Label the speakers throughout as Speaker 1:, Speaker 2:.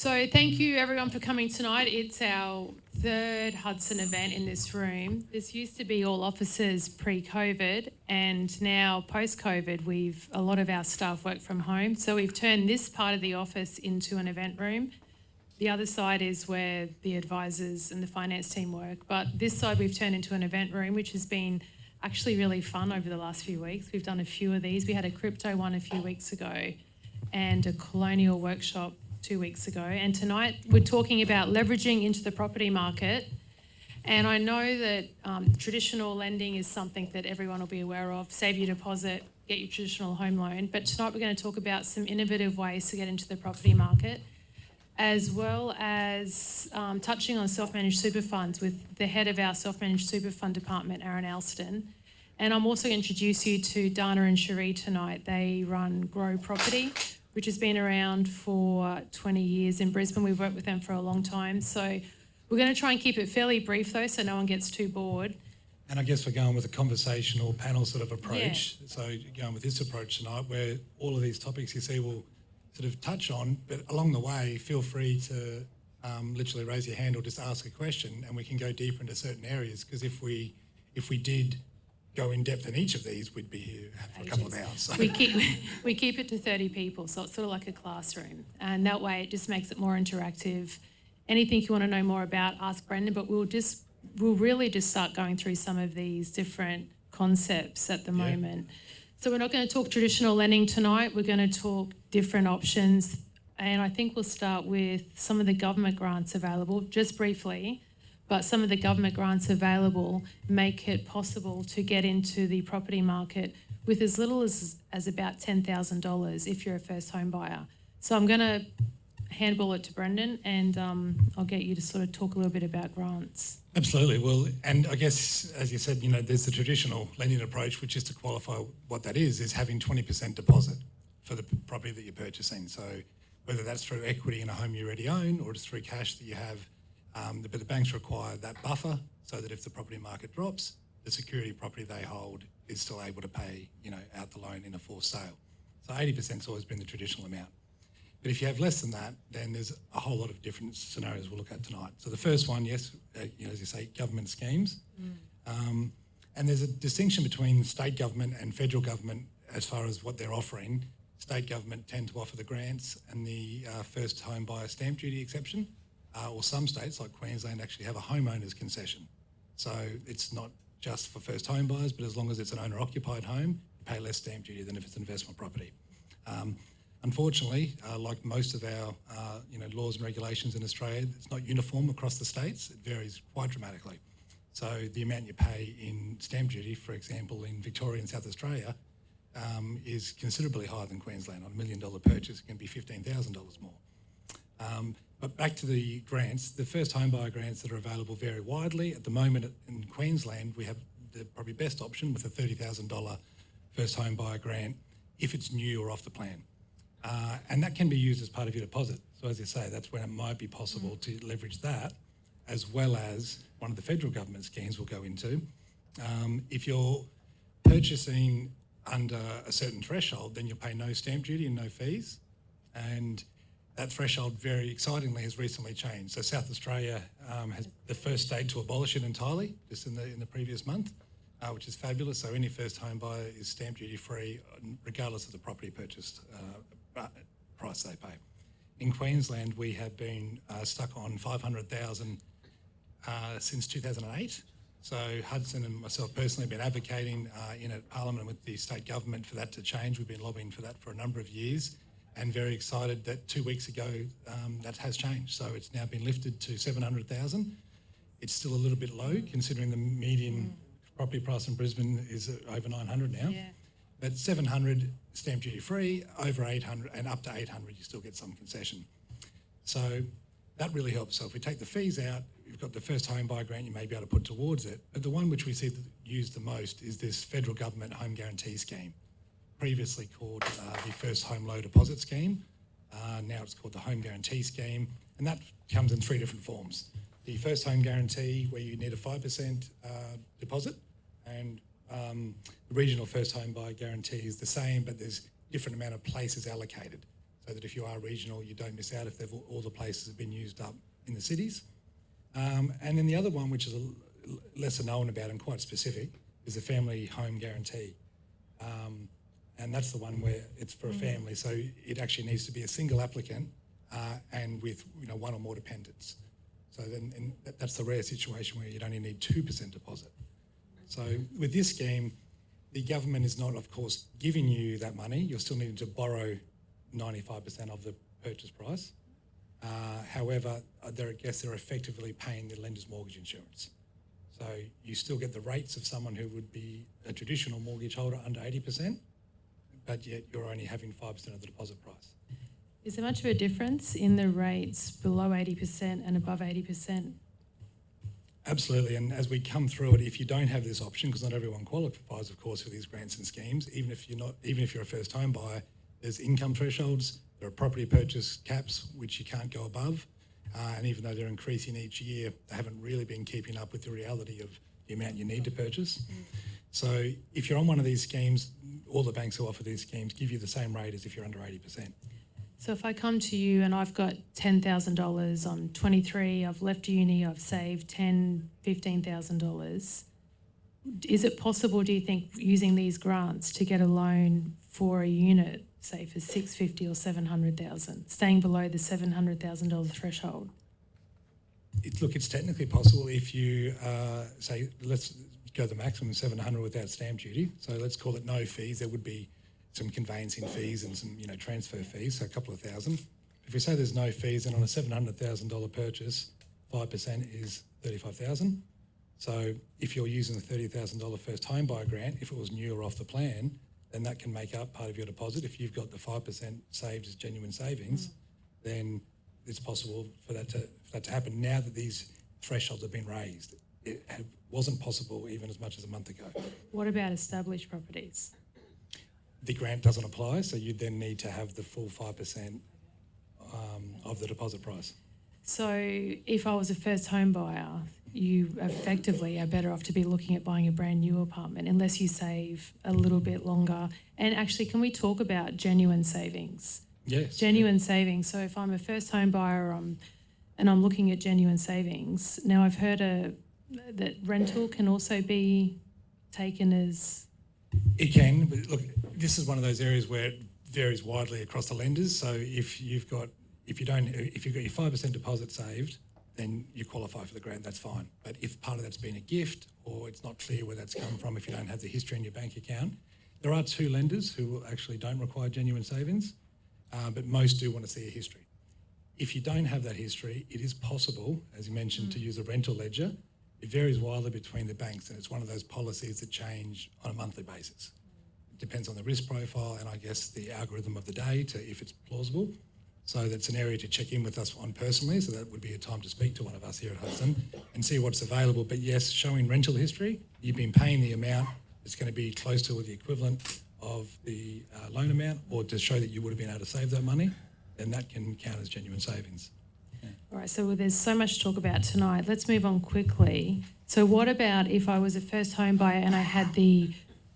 Speaker 1: So thank you everyone for coming tonight. It's our third Hudson event in this room. This used to be all offices pre-COVID, and now post-COVID, a lot of our staff work from home. So we've turned this part of the office into an event room. The other side is where the advisors and the finance team work. But this side we've turned into an event room, which has been actually really fun over the last few weeks. We've done a few of these. We had a crypto one a few weeks ago and a colonial workshop 2 weeks ago. And tonight we're talking about leveraging into the property market. And I know that traditional lending is something that everyone will be aware of. Save your deposit, get your traditional home loan. But tonight we're going to talk about some innovative ways to get into the property market, as well as touching on self-managed super funds with the head of our self-managed super fund department, Aaron Alston. And I'm also going to introduce you to Dana and Cherie tonight. They run Grow Property, which has been around for 20 years in Brisbane. We've worked with them for a long time. So we're going to try and keep it fairly brief though, so no one gets too bored.
Speaker 2: And I guess we're going with a conversational panel sort of approach. Yeah. So going with this approach tonight, where all of these topics you see will sort of touch on, but along the way, feel free to literally raise your hand or just ask a question, and we can go deeper into certain areas. Because if we did go in depth in each of these, we'd be here for a couple of hours. So.
Speaker 1: We keep it to 30 people, so it's sort of like a classroom, and that way it just makes it more interactive. Anything you want to know more about, ask Brendan. But we'll really just start going through some of these different concepts at the moment. So we're not going to talk traditional lending tonight. We're going to talk different options, and I think we'll start with some of the government grants available, just briefly. But some of the government grants available make it possible to get into the property market with as little as about $10,000 if you're a first home buyer. So I'm going to handball it to Brendan, and I'll get you to sort of talk a little bit about grants.
Speaker 2: Absolutely. Well, and I guess, as you said, there's the traditional lending approach, which is to qualify what that is having 20% deposit for the property that you're purchasing. So whether that's through equity in a home you already own or just through cash that you have, but the banks require that buffer so that if the property market drops, the security property they hold is still able to pay, out the loan in a forced sale. So 80% has always been the traditional amount. But if you have less than that, then there's a whole lot of different scenarios we'll look at tonight. So the first one, yes, as you say, government schemes. And there's a distinction between state government and federal government as far as what they're offering. State government tend to offer the grants and the first home buyer stamp duty exception. Or some states like Queensland actually have a homeowner's concession. So it's not just for first home buyers, but as long as it's an owner-occupied home, you pay less stamp duty than if it's an investment property. Unfortunately, like most of our laws and regulations in Australia, it's not uniform across the states. It varies quite dramatically. So the amount you pay in stamp duty, for example, in Victoria and South Australia, is considerably higher than Queensland. On $1 million purchase, it can be $15,000 more. But back to the grants, the first home buyer grants that are available vary widely. At the moment in Queensland, we have the probably best option with a $30,000 first home buyer grant if it's new or off the plan. And that can be used as part of your deposit. So as you say, that's when it might be possible to leverage that, as well as one of the federal government schemes we'll go into. If you're purchasing under a certain threshold, then you'll pay no stamp duty and no fees. And that threshold, very excitingly, has recently changed. So South Australia has the first state to abolish it entirely, just in the previous month, which is fabulous. So any first home buyer is stamp duty free, regardless of the property purchased price they pay. In Queensland, we have been stuck on $500,000 since 2008. So Hudson and myself personally have been advocating in Parliament with the state government for that to change. We've been lobbying for that for a number of years. And very excited that 2 weeks ago that has changed. So it's now been lifted to $700,000. It's still a little bit low considering the median property price in Brisbane is over $900 now. Yeah. But $700 stamp duty free, over $800 and up to $800 you still get some concession. So that really helps. So if we take the fees out, you've got the first home buyer grant you may be able to put towards it. But the one which we see used the most is this federal government home guarantee scheme. Previously called the First Home Low Deposit Scheme. Now it's called the Home Guarantee Scheme, and that comes in three different forms. The First Home Guarantee, where you need a 5% deposit, and the Regional First Home Buyer Guarantee is the same, but there's different amount of places allocated. So so that if you are regional, you don't miss out if all the places have been used up in the cities. And then the other one, which is lesser known about and quite specific, is the family home guarantee. And that's the one where it's for a family, so it actually needs to be a single applicant and with one or more dependents. So then that's the rare situation where you'd only need 2% deposit. So with this scheme, the government is not, of course, giving you that money. You're still needing to borrow 95% of the purchase price. However, I guess they're effectively paying the lender's mortgage insurance. So you still get the rates of someone who would be a traditional mortgage holder under 80%, but yet you're only having 5% of the deposit price.
Speaker 1: Is there much of a difference in the rates below 80% and above 80%?
Speaker 2: Absolutely, and as we come through it, if you don't have this option, because not everyone qualifies, of course, for these grants and schemes, even if you're a first home buyer, there's income thresholds, there are property purchase caps which you can't go above, and even though they're increasing each year, they haven't really been keeping up with the reality of the amount you need to purchase. So if you're on one of these schemes, all the banks who offer these schemes give you the same rate as if you're under 80%.
Speaker 1: So if I come to you and I've got $10,000, I'm 23, I've left uni, I've saved $10,000, $15,000, is it possible, do you think, using these grants to get a loan for a unit, say for $650,000 or $700,000, staying below the $700,000 threshold?
Speaker 2: It's technically possible if you say, let's go the maximum $700 without stamp duty. So let's call it no fees. There would be some conveyancing fees and some transfer fees, so a couple of thousand. If we say there's no fees, then on a $700,000 purchase, 5% is $35,000. So if you're using the $30,000 first home buyer grant, if it was new or off the plan, then that can make up part of your deposit. If you've got the 5% saved as genuine savings, then it's possible for that to happen now that these thresholds have been raised. It wasn't possible even as much as a month ago.
Speaker 1: What about established properties?
Speaker 2: The grant doesn't apply, so you'd then need to have the full 5% of the deposit price.
Speaker 1: So if I was a first home buyer, you effectively are better off to be looking at buying a brand new apartment unless you save a little bit longer. And actually, can we talk about genuine savings?
Speaker 2: Yes.
Speaker 1: Genuine savings. So if I'm a first home buyer and I'm looking at genuine savings, now I've heard that rental can also be taken as...
Speaker 2: It can, but look, this is one of those areas where it varies widely across the lenders. So if you've got your 5% deposit saved, then you qualify for the grant, that's fine. But if part of that's been a gift or it's not clear where that's come from, if you don't have the history in your bank account, there are 2 lenders who actually don't require genuine savings, but most do want to see a history. If you don't have that history, it is possible, as you mentioned, to use a rental ledger. It varies wildly between the banks, and it's one of those policies that change on a monthly basis. It depends on the risk profile and I guess the algorithm of the day to if it's plausible. So that's an area to check in with us on personally, so that would be a time to speak to one of us here at Hudson and see what's available. But yes, showing rental history, you've been paying the amount that's going to be close to the equivalent of the loan amount, or to show that you would have been able to save that money, then that can count as genuine savings.
Speaker 1: All right, so there's so much to talk about tonight. Let's move on quickly. So what about if I was a first home buyer and I had the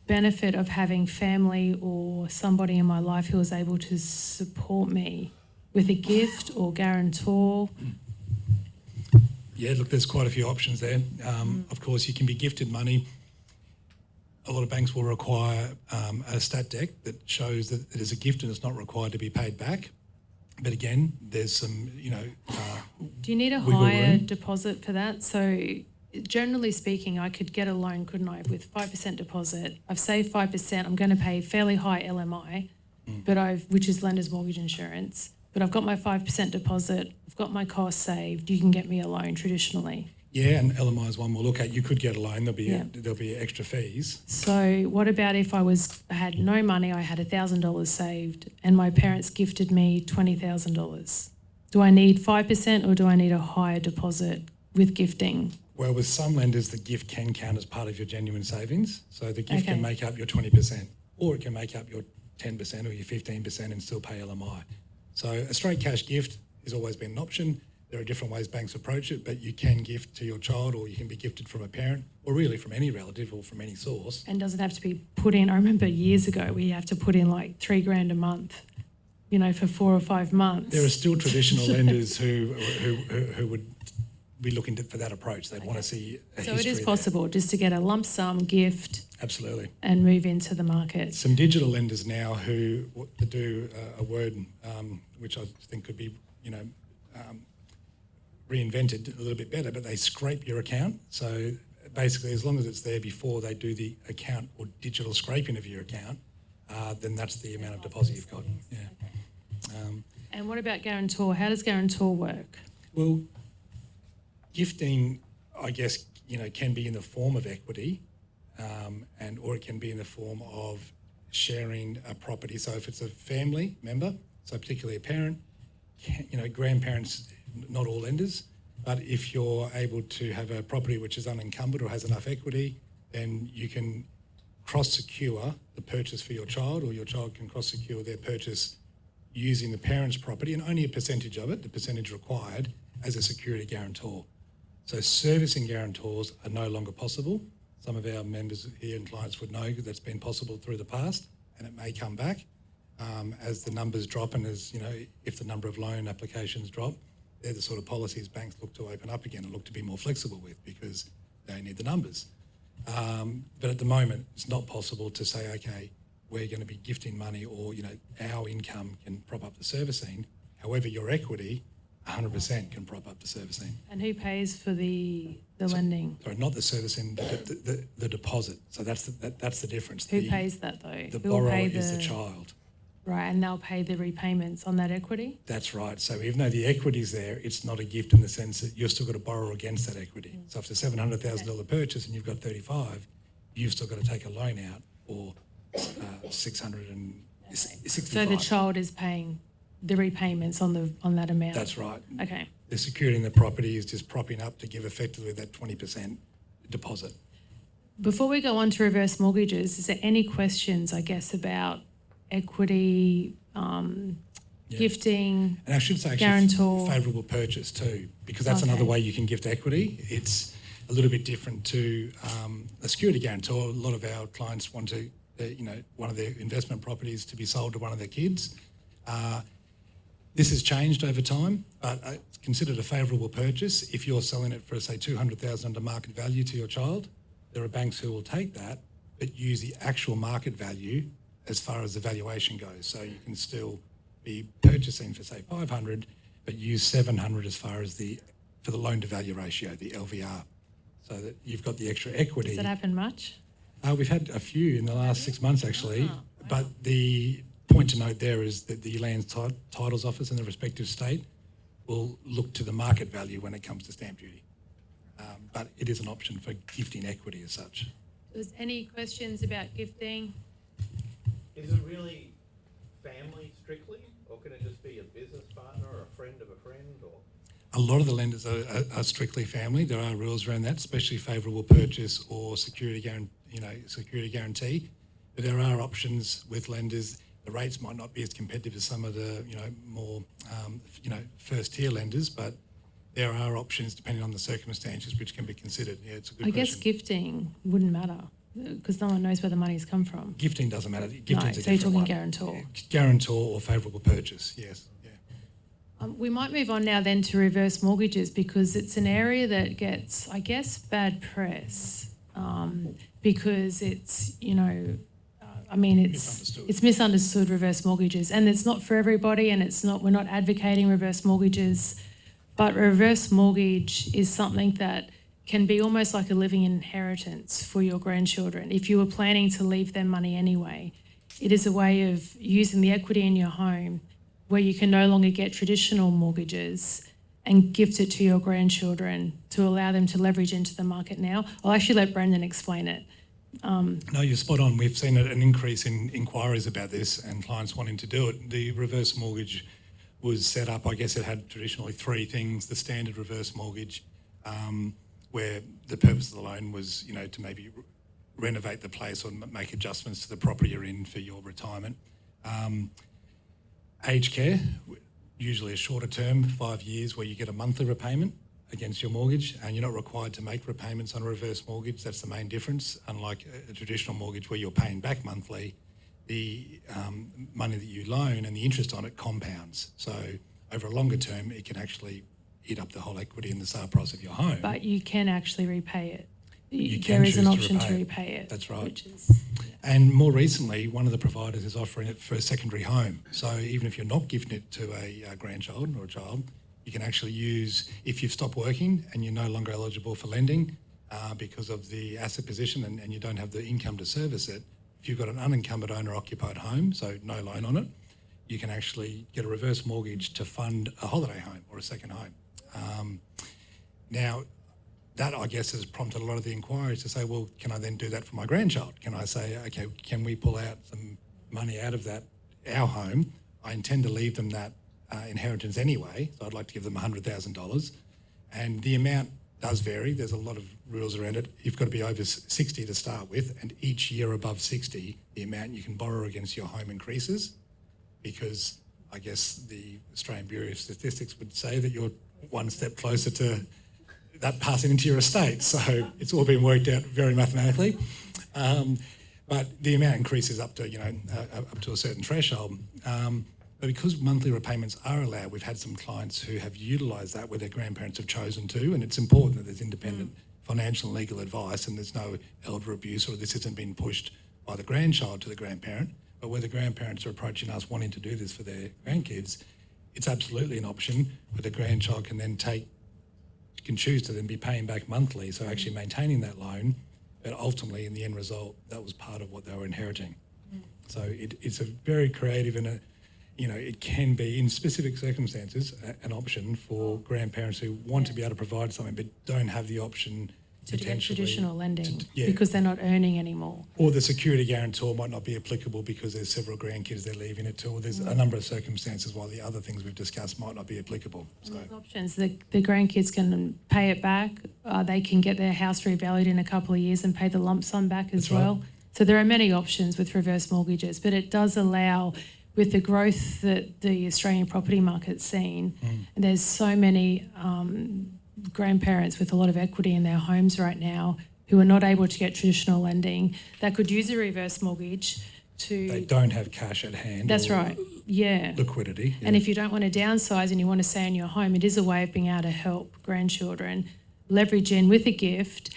Speaker 1: benefit of having family or somebody in my life who was able to support me with a gift or guarantor?
Speaker 2: Yeah, look, there's quite a few options there. Of course, you can be gifted money. A lot of banks will require a stat deck that shows that it is a gift and it's not required to be paid back. But again, there's some,
Speaker 1: do you need a higher deposit for that? So generally speaking, I could get a loan, couldn't I, with 5% deposit. I've saved 5%. I'm going to pay fairly high LMI, which is lender's mortgage insurance. But I've got my 5% deposit. I've got my costs saved. You can get me a loan traditionally.
Speaker 2: Yeah, and LMI is one we'll look at. You could get a loan. There'll be extra fees.
Speaker 1: So what about if I had no money, I had $1,000 saved, and my parents gifted me $20,000? Do I need 5% or do I need a higher deposit with gifting?
Speaker 2: Well, with some lenders, the gift can count as part of your genuine savings. So the gift can make up your 20%, or it can make up your 10% or your 15% and still pay LMI. So a straight cash gift has always been an option. There are different ways banks approach it, but you can gift to your child, or you can be gifted from a parent, or really from any relative or from any source.
Speaker 1: And does it have to be put in? I remember years ago we have to put in like $3,000 a month, for 4 or 5 months.
Speaker 2: There are still traditional lenders who would be looking for that approach. They'd want to see a
Speaker 1: So
Speaker 2: history
Speaker 1: it is
Speaker 2: there.
Speaker 1: possible just to get a lump sum gift
Speaker 2: Absolutely.
Speaker 1: and move into the market.
Speaker 2: Some digital lenders now who do a word which I think could be, reinvented a little bit better, but they scrape your account. So basically, as long as it's there before they do the account or digital scraping of your account, then that's the amount of deposit you've got. Yeah.
Speaker 1: And what about guarantor? How does guarantor work?
Speaker 2: Well, gifting, I guess, can be in the form of equity, or it can be in the form of sharing a property. So if it's a family member, so particularly a parent, grandparents, not all lenders, but if you're able to have a property which is unencumbered or has enough equity, then you can cross-secure the purchase for your child, or your child can cross-secure their purchase using the parent's property, and only a percentage of it, the percentage required, as a security guarantor. So servicing guarantors are no longer possible. Some of our members here and clients would know that's been possible through the past, and it may come back as the numbers drop, and if the number of loan applications drop. They're the sort of policies banks look to open up again and look to be more flexible with, because they need the numbers. But at the moment, it's not possible to say, okay, we're going to be gifting money, or our income can prop up the servicing. However, your equity 100% can prop up the servicing.
Speaker 1: And who pays for the lending?
Speaker 2: Sorry, not the servicing, the deposit. So that's the difference.
Speaker 1: Who pays that though?
Speaker 2: The
Speaker 1: Who will
Speaker 2: borrower
Speaker 1: pay
Speaker 2: is the child.
Speaker 1: Right, and they'll pay the repayments on that equity?
Speaker 2: That's right. So even though the equity's there, it's not a gift in the sense that you've still got to borrow against that equity. So if it's a $700,000 purchase and you've got 35, you've still got to take a loan out for 665.
Speaker 1: So the child is paying the repayments on that amount?
Speaker 2: That's right.
Speaker 1: Okay.
Speaker 2: The security in the property is just propping up to give effectively that 20% deposit.
Speaker 1: Before we go on to reverse mortgages, is there any questions, I guess, about equity, gifting,
Speaker 2: and I should say
Speaker 1: guarantor?
Speaker 2: Favourable purchase too, because that's another way you can gift equity. It's a little bit different to a security guarantor. A lot of our clients want to, one of their investment properties to be sold to one of their kids. This has changed over time, but it's considered a favourable purchase if you're selling it for, say, $200,000 under market value to your child. There are banks who will take that, but use the actual market value as far as the valuation goes. So you can still be purchasing for, say, 500, but use 700 as far as for the loan to value ratio, the LVR, so that you've got the extra equity.
Speaker 1: Does that happen much?
Speaker 2: We've had a few in the last 6 months, actually. Wow. But the point to note there is that the Land Titles Office in the respective state will look to the market value when it comes to stamp duty. But it is an option for gifting equity as such.
Speaker 1: There's any questions about gifting?
Speaker 3: Is it really family strictly, or can it just be a business partner or a friend of a friend? Or
Speaker 2: a lot of the lenders are strictly family. There are rules around that, especially favourable purchase or security guarantee. But there are options with lenders. The rates might not be as competitive as some of the more first tier lenders, but there are options depending on the circumstances which can be considered. Yeah, it's a good question.
Speaker 1: I guess gifting wouldn't matter, because no one knows where the money's come from.
Speaker 2: Gifting doesn't matter. Gifting's
Speaker 1: so you're talking guarantor.
Speaker 2: Yeah. Guarantor or favourable purchase, yes. Yeah.
Speaker 1: We might move on now then to reverse mortgages, because it's an area that gets, I guess, bad press because it's, it's misunderstood, reverse mortgages, and it's not for everybody, and we're not advocating reverse mortgages, but reverse mortgage is something that can be almost like a living inheritance for your grandchildren. If you were planning to leave them money anyway, it is a way of using the equity in your home where you can no longer get traditional mortgages and gift it to your grandchildren to allow them to leverage into the market now. I'll actually let Brendan explain it.
Speaker 2: No, you're spot on. We've seen an increase in inquiries about this and clients wanting to do it. The reverse mortgage was set up, I guess it had traditionally three things: the standard reverse mortgage, where the purpose of the loan was, to maybe renovate the place or make adjustments to the property you're in for your retirement. Aged care, usually a shorter term, 5 years, where you get a monthly repayment against your mortgage, and you're not required to make repayments on a reverse mortgage. That's the main difference. Unlike a traditional mortgage where you're paying back monthly, the money that you loan and the interest on it compounds. So over a longer term, it can actually eat up the whole equity in the sale price of your home.
Speaker 1: But you can actually repay it.
Speaker 2: You can
Speaker 1: there is an
Speaker 2: choose
Speaker 1: option
Speaker 2: to
Speaker 1: to
Speaker 2: repay
Speaker 1: repay it.
Speaker 2: That's right.
Speaker 1: Which is,
Speaker 2: And more recently, one of the providers is offering it for a secondary home. So even if you're not gifting it to a grandchild or a child, you can actually use, if you've stopped working and you're no longer eligible for lending because of the asset position and you don't have the income to service it, if you've got an unencumbered owner-occupied home, so no loan on it, you can actually get a reverse mortgage to fund a holiday home or a second home. Now, that, I guess, has prompted a lot of the inquiries to say, well, can I then do that for my grandchild? Can I say, okay, can we pull out some money out of that, our home? I intend to leave them that inheritance anyway, so I'd like to give them $100,000. And the amount does vary. There's a lot of rules around it. You've got to be over 60 to start with, and each year above 60, the amount you can borrow against your home increases, because I guess the Australian Bureau of Statistics would say that you're one step closer to that passing into your estate. So it's all been worked out very mathematically. But the amount increases up to, up to a certain threshold. But because monthly repayments are allowed, we've had some clients who have utilised that where their grandparents have chosen to, and it's important that there's independent financial and legal advice and there's no elder abuse or this isn't being pushed by the grandchild to the grandparent. But where the grandparents are approaching us wanting to do this for their grandkids, it's absolutely an option where the grandchild can then can choose to then be paying back monthly, so actually maintaining that loan, but ultimately in the end result, that was part of what they were inheriting. So it's a very creative and it can be, in specific circumstances, an option for grandparents who want to be able to provide something but don't have the option
Speaker 1: to get
Speaker 2: potentially
Speaker 1: traditional lending
Speaker 2: yeah.
Speaker 1: because they're not earning anymore.
Speaker 2: Or the security guarantor might not be applicable because there's several grandkids they're leaving it to, or there's a number of circumstances while the other things we've discussed might not be applicable. So
Speaker 1: There's options. The grandkids can pay it back. They can get their house revalued in a couple of years and pay the lump sum back as
Speaker 2: That's right.
Speaker 1: well. So there are many options with reverse mortgages, but it does allow, with the growth that the Australian property market's seen, and there's so many grandparents with a lot of equity in their homes right now who are not able to get traditional lending that could use a reverse mortgage to...
Speaker 2: they don't have cash at hand.
Speaker 1: That's
Speaker 2: or
Speaker 1: right, yeah.
Speaker 2: liquidity.
Speaker 1: And if you don't want to downsize and you want to stay in your home, it is a way of being able to help grandchildren leverage in with a gift.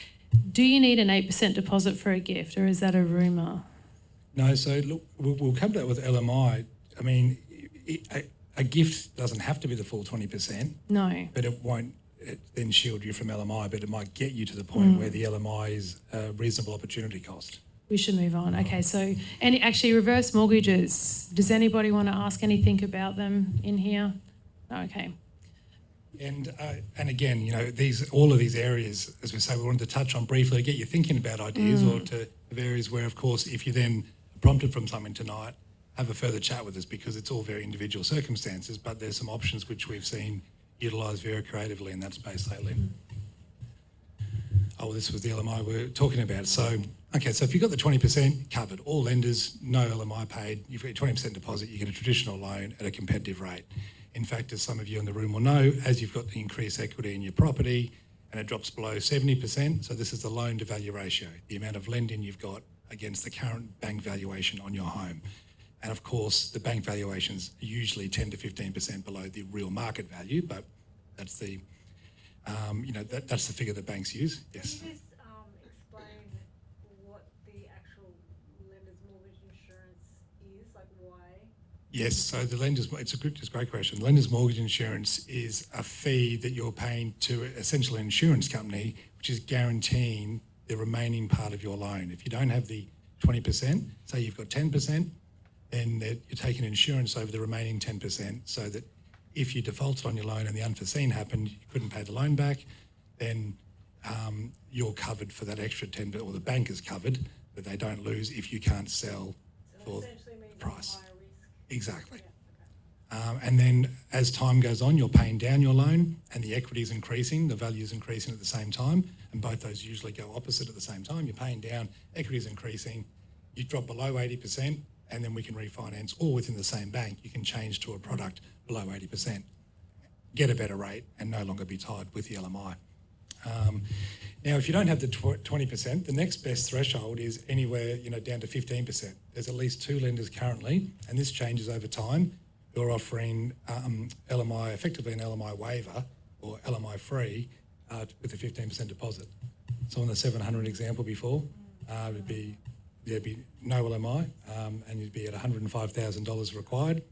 Speaker 1: Do you need an 8% deposit for a gift, or is that a rumour?
Speaker 2: No, so look, we'll come to that with LMI. I mean, a gift doesn't have to be the full 20%.
Speaker 1: No.
Speaker 2: But it won't then shield you from LMI, but it might get you to the point where the LMI is a reasonable opportunity cost.
Speaker 1: We should move on. Okay, so and actually reverse mortgages, does anybody want to ask anything about them in here? Okay.
Speaker 2: And again, all of these areas, as we say, we wanted to touch on briefly to get you thinking about ideas or to areas where, of course, if you then prompted from something tonight, have a further chat with us because it's all very individual circumstances, but there's some options which we've seen utilised very creatively in that space lately. Oh, this was the LMI we were talking about. So if you've got the 20% covered, all lenders, no LMI paid, you've got your 20% deposit, you get a traditional loan at a competitive rate. In fact, as some of you in the room will know, as you've got the increased equity in your property and it drops below 70%, so this is the loan to value ratio, the amount of lending you've got against the current bank valuation on your home. And of course, the bank valuations are usually 10 to 15% below the real market value, but that's the, that's the figure that banks use. Yes.
Speaker 4: Can you just explain what the actual lender's mortgage insurance is, like why?
Speaker 2: Yes, so it's a great question. Lender's mortgage insurance is a fee that you're paying to essentially an insurance company, which is guaranteeing the remaining part of your loan. If you don't have the 20%, say you've got 10%, then you're taking insurance over the remaining 10% so that if you defaulted on your loan and the unforeseen happened, you couldn't pay the loan back, then you're covered for that extra 10%, or the bank is covered, but they don't lose if you can't sell for the price.
Speaker 4: Higher risk.
Speaker 2: Exactly.
Speaker 4: Yeah, okay.
Speaker 2: And then as time goes on, you're paying down your loan and the equity is increasing, the value is increasing at the same time, and both those usually go opposite at the same time. You're paying down, equity is increasing, you drop below 80%, and then we can refinance, or within the same bank, you can change to a product below 80%, get a better rate, and no longer be tied with the LMI. Now, if you don't have the 20%, the next best threshold is anywhere, down to 15%. There's at least 2 lenders currently, and this changes over time, who are offering LMI, effectively an LMI waiver or LMI free with a 15% deposit. So on the 700 example before, there'd be no LMI, and you'd be at $105,000 required,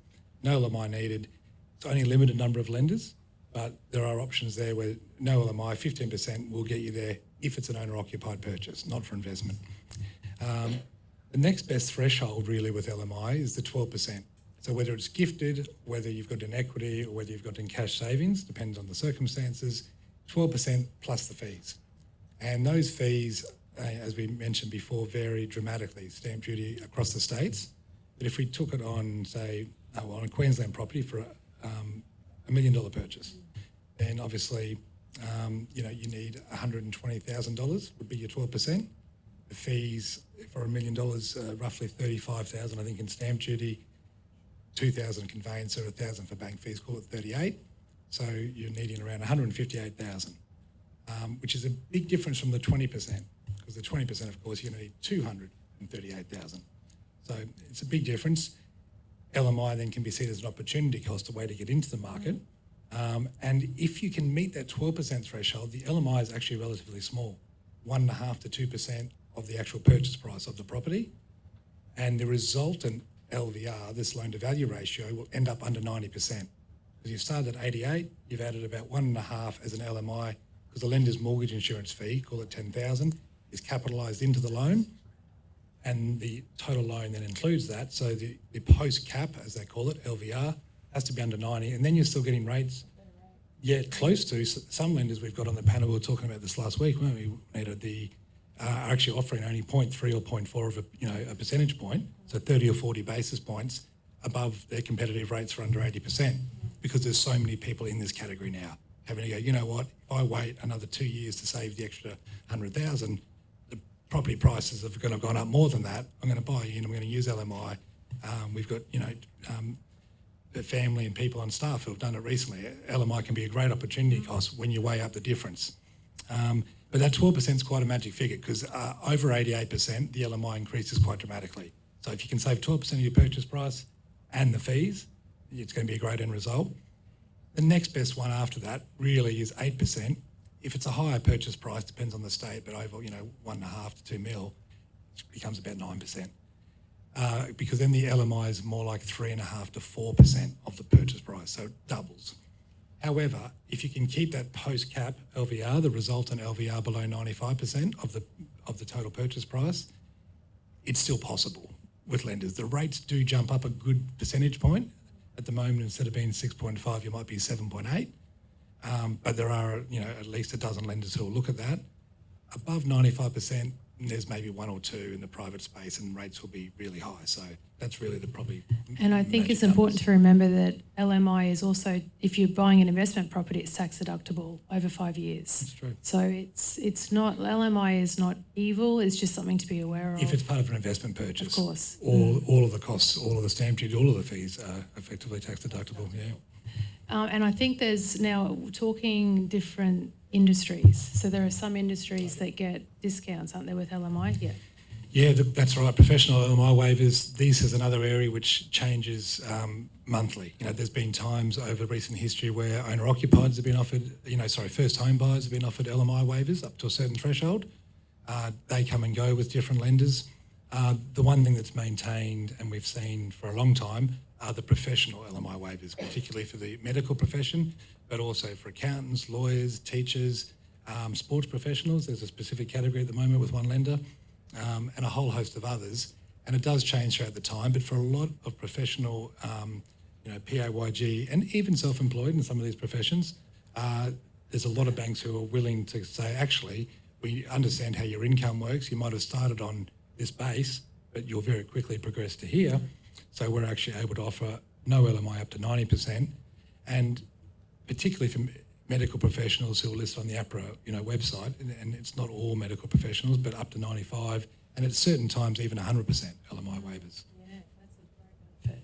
Speaker 2: no LMI needed. It's only a limited number of lenders, but there are options there where no LMI, 15% will get you there if it's an owner-occupied purchase, not for investment. The next best threshold really with LMI is the 12%. So whether it's gifted, whether you've got an equity or whether you've got in cash savings, depends on the circumstances, 12% plus the fees. And those fees, as we mentioned before, vary dramatically, stamp duty across the states. But if we took it on, say, on a Queensland property for $1 million purchase, then obviously, you need $120,000 would be your 12%. The fees for $1 million, roughly $35,000, I think, in stamp duty, $2,000 conveyancer, $1,000 for bank fees, call it 38. So you're needing around $158,000, which is a big difference from the 20%, because the 20%, of course, you're going to need $238,000. So it's a big difference. LMI then can be seen as an opportunity cost, a way to get into the market. And if you can meet that 12% threshold, the LMI is actually relatively small, 1.5% to 2% of the actual purchase price of the property. And the resultant LVR, this loan to value ratio, will end up under 90%. Because you've started at 88, you've added about 1.5 as an LMI, because the lender's mortgage insurance fee, call it $10,000, is capitalised into the loan. And the total loan then includes that. So the post-cap, as they call it, LVR, has to be under 90. And then you're still getting rates, close to. Some lenders we've got on the panel, we were talking about this last week, weren't we? Are actually offering only 0.3 or 0.4 of a percentage point, so 30 or 40 basis points above their competitive rates for under 80%, because there's so many people in this category now having to go, you know what, if I wait another 2 years to save the extra 100,000, the property prices have gone up more than that. I'm going to buy in, I'm going to use LMI. We've got, the family and people on staff who have done it recently. LMI can be a great opportunity cost when you weigh up the difference. But that 12% is quite a magic figure, because over 88%, the LMI increases quite dramatically. So if you can save 12% of your purchase price and the fees, it's going to be a great end result. The next best one after that really is 8%. If it's a higher purchase price, depends on the state, but over 1.5 to 2 mil, it becomes about 9%. Because then the LMI is more like 3.5 to 4% of the purchase price, so it doubles. However, if you can keep that post-cap LVR, the resultant LVR below 95% of the total purchase price, it's still possible with lenders. The rates do jump up a good percentage point. At the moment, instead of being 6.5, you might be 7.8. But there are, at least a dozen lenders who will look at that. Above 95%, there's maybe 1 or 2 in the private space, and rates will be really high. So that's really the probably.
Speaker 1: And I think it's important to remember that LMI is also, if you're buying an investment property, it's tax deductible over 5 years.
Speaker 2: That's true.
Speaker 1: So it's not, LMI is not evil, it's just something to be aware of.
Speaker 2: If it's part of an investment purchase.
Speaker 1: Of course.
Speaker 2: All of the costs, all of the stamp duty, all of the fees are effectively tax deductible, yeah.
Speaker 1: And I think there's now talking different industries. So there are some industries that get discounts, aren't there, with LMI? Yeah.
Speaker 2: Yeah, that's right. Professional LMI waivers. This is another area which changes monthly. There's been times over recent history where owner-occupieds have been offered, first home buyers have been offered LMI waivers up to a certain threshold. They come and go with different lenders. The one thing that's maintained, and we've seen for a long time, are the professional LMI waivers, particularly for the medical profession, but also for accountants, lawyers, teachers, sports professionals. There's a specific category at the moment with one lender, and a whole host of others. And it does change throughout the time, but for a lot of professional, PAYG, and even self-employed in some of these professions, there's a lot of banks who are willing to say, actually, we understand how your income works. You might have started on this base, but you'll very quickly progress to here. So we're actually able to offer no LMI up to 90%, and particularly for medical professionals who are listed on the APRA, website, and it's not all medical professionals, but up to 95, and at certain times even 100% LMI waivers.
Speaker 1: Yeah, that's a great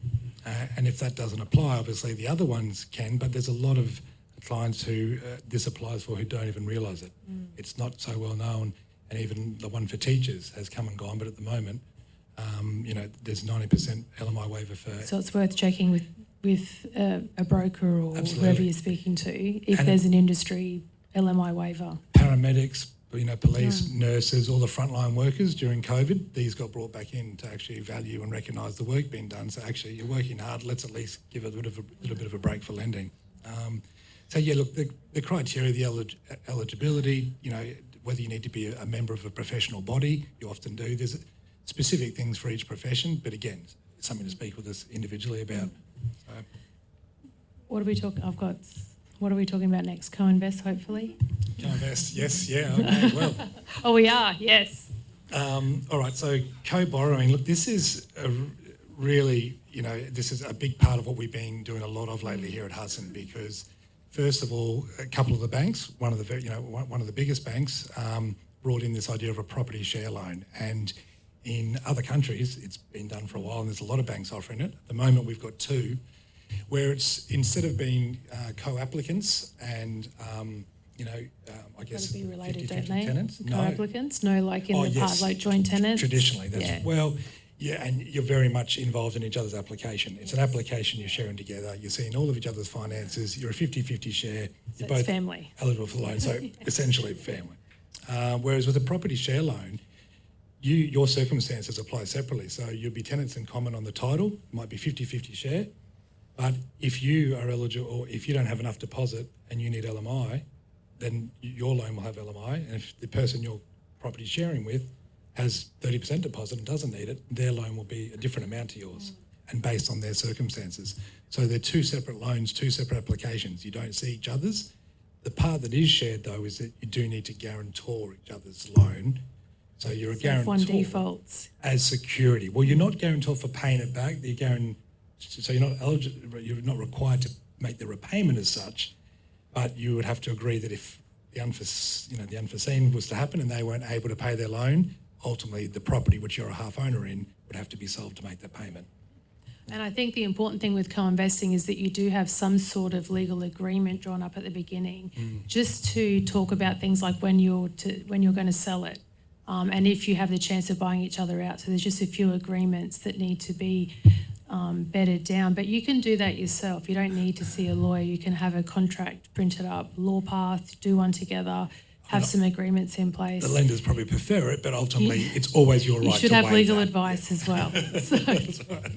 Speaker 1: benefit.
Speaker 2: And if that doesn't apply, obviously the other ones can, but there's a lot of clients who this applies for who don't even realise it. It's not so well known, and even the one for teachers has come and gone, but at the moment, there's 90% LMI waiver for...
Speaker 1: So it's worth checking with a broker or
Speaker 2: Absolutely.
Speaker 1: whoever you're speaking to if there's an industry LMI waiver.
Speaker 2: Paramedics, police, nurses, all the frontline workers during COVID, these got brought back in to actually value and recognise the work being done. So actually, you're working hard. Let's at least give a little bit of a break for lending. The criteria, the eligibility, whether you need to be a member of a professional body, you often do. There's specific things for each profession, but again, something to speak with us individually about. So.
Speaker 1: What are we talking? What are we talking about next? Co-invest, hopefully.
Speaker 2: Co-invest, yes, yeah, okay, well.
Speaker 1: Oh, we are, yes.
Speaker 2: All right, so co-borrowing. Look, this is this is a big part of what we've been doing a lot of lately here at Hudson, because first of all, a couple of the banks, one of the biggest banks, brought in this idea of a property share loan, and in other countries it's been done for a while, and there's a lot of banks offering it. At the moment, we've got two, where it's instead of being co-applicants and I guess
Speaker 1: That'd be related,
Speaker 2: 50-50
Speaker 1: don't they?
Speaker 2: tenants.
Speaker 1: Co-applicants? No, like in the
Speaker 2: yes.
Speaker 1: part, like joint tenants?
Speaker 2: Traditionally, and you're very much involved in each other's application. It's an application you're sharing together. You're seeing all of each other's finances. You're a 50-50 share.
Speaker 1: So
Speaker 2: You're
Speaker 1: it's
Speaker 2: both
Speaker 1: family.
Speaker 2: eligible for the loan. So essentially family. Whereas with a property share loan, your circumstances apply separately. So you'll be tenants in common on the title. It might be 50-50 share. But if you are eligible, or if you don't have enough deposit and you need LMI, then your loan will have LMI. And if the person you're property sharing with has 30% deposit and doesn't need it, their loan will be a different amount to yours and based on their circumstances. So they're two separate loans, two separate applications. You don't see each other's. The part that is shared, though, is that you do need to guarantor each other's loan. So you're a guarantor.
Speaker 1: If one defaults.
Speaker 2: As security. Well, you're not guarantor for paying it back. So you're not eligible. You're not required to make the repayment as such, but you would have to agree that if the unforeseen was to happen and they weren't able to pay their loan, ultimately the property which you're a half owner in would have to be sold to make that payment.
Speaker 1: And I think the important thing with co-investing is that you do have some sort of legal agreement drawn up at the beginning, just to talk about things like when you're going to sell it, and if you have the chance of buying each other out. So there's just a few agreements that need to be bedded down, but you can do that yourself. You don't need to see a lawyer. You can have a contract printed up, law path, do one together, have some agreements in place.
Speaker 2: The lenders probably prefer it, but ultimately it's always your right to waive that.
Speaker 1: You should have legal advice as well. So,
Speaker 2: That's right.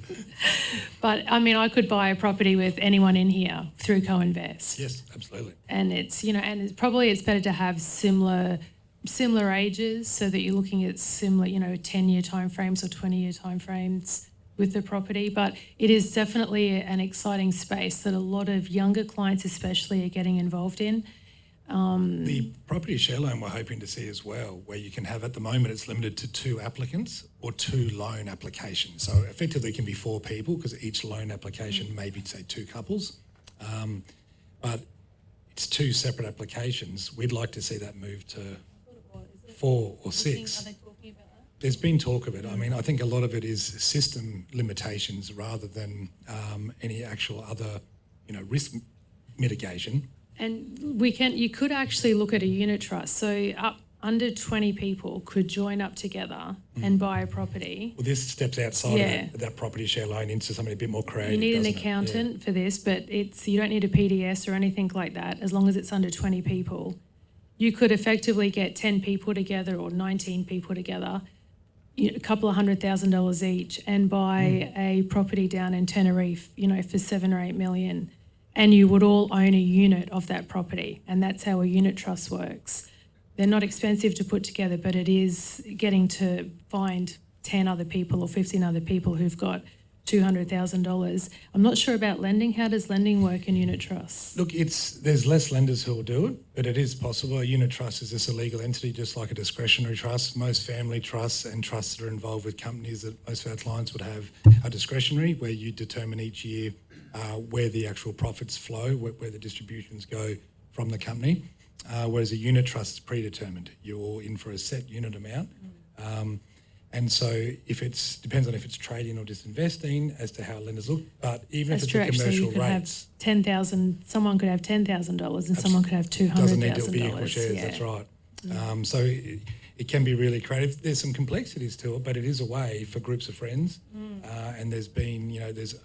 Speaker 1: but I mean, I could buy a property with anyone in here through co-invest.
Speaker 2: Yes, absolutely.
Speaker 1: And it's it's better to have similar ages, so that you're looking at similar 10-year timeframes or 20-year timeframes with the property. But it is definitely an exciting space that a lot of younger clients especially are getting involved in.
Speaker 2: The property share loan we're hoping to see as well, where you can have, at the moment it's limited to 2 applicants or 2 loan applications. So effectively it can be 4 people, because each loan application may be, say, 2 couples. But it's 2 separate applications. We'd like to see that move to 4 or 6. There's been talk of it. I mean, I think a lot of it is system limitations rather than any actual other, risk mitigation.
Speaker 1: And you could actually look at a unit trust. So under 20 people could join up together and buy a property.
Speaker 2: Well, this steps outside of that property share loan into something a bit more creative.
Speaker 1: You need an accountant for this, but you don't need a PDS or anything like that, as long as it's under 20 people. You could effectively get 10 people together or 19 people together, a couple of $100,000 each, and buy a property down in Tenerife, for 7 or 8 million. And you would all own a unit of that property. And that's how a unit trust works. They're not expensive to put together, but it is getting to find 10 other people or 15 other people who've got $200,000. I'm not sure about lending. How does lending work in unit trusts?
Speaker 2: Look, there's less lenders who will do it, but it is possible. A unit trust is just a legal entity, just like a discretionary trust. Most family trusts and trusts that are involved with companies that most of our clients would have are discretionary, where you determine each year where the actual profits flow, where the distributions go from the company, whereas a unit trust is predetermined. You're all in for a set unit amount. And so depends on if it's trading or just investing as to how lenders look. But even
Speaker 1: That's
Speaker 2: if
Speaker 1: true.
Speaker 2: it's a
Speaker 1: Actually, you
Speaker 2: commercial
Speaker 1: could
Speaker 2: rates,
Speaker 1: have 10,000. Someone could have $10,000, and someone could have $200,000.
Speaker 2: doesn't need to be equal shares.
Speaker 1: Yeah.
Speaker 2: That's right. So it can be really creative. There's some complexities to it, but it is a way for groups of friends. And there's been, there's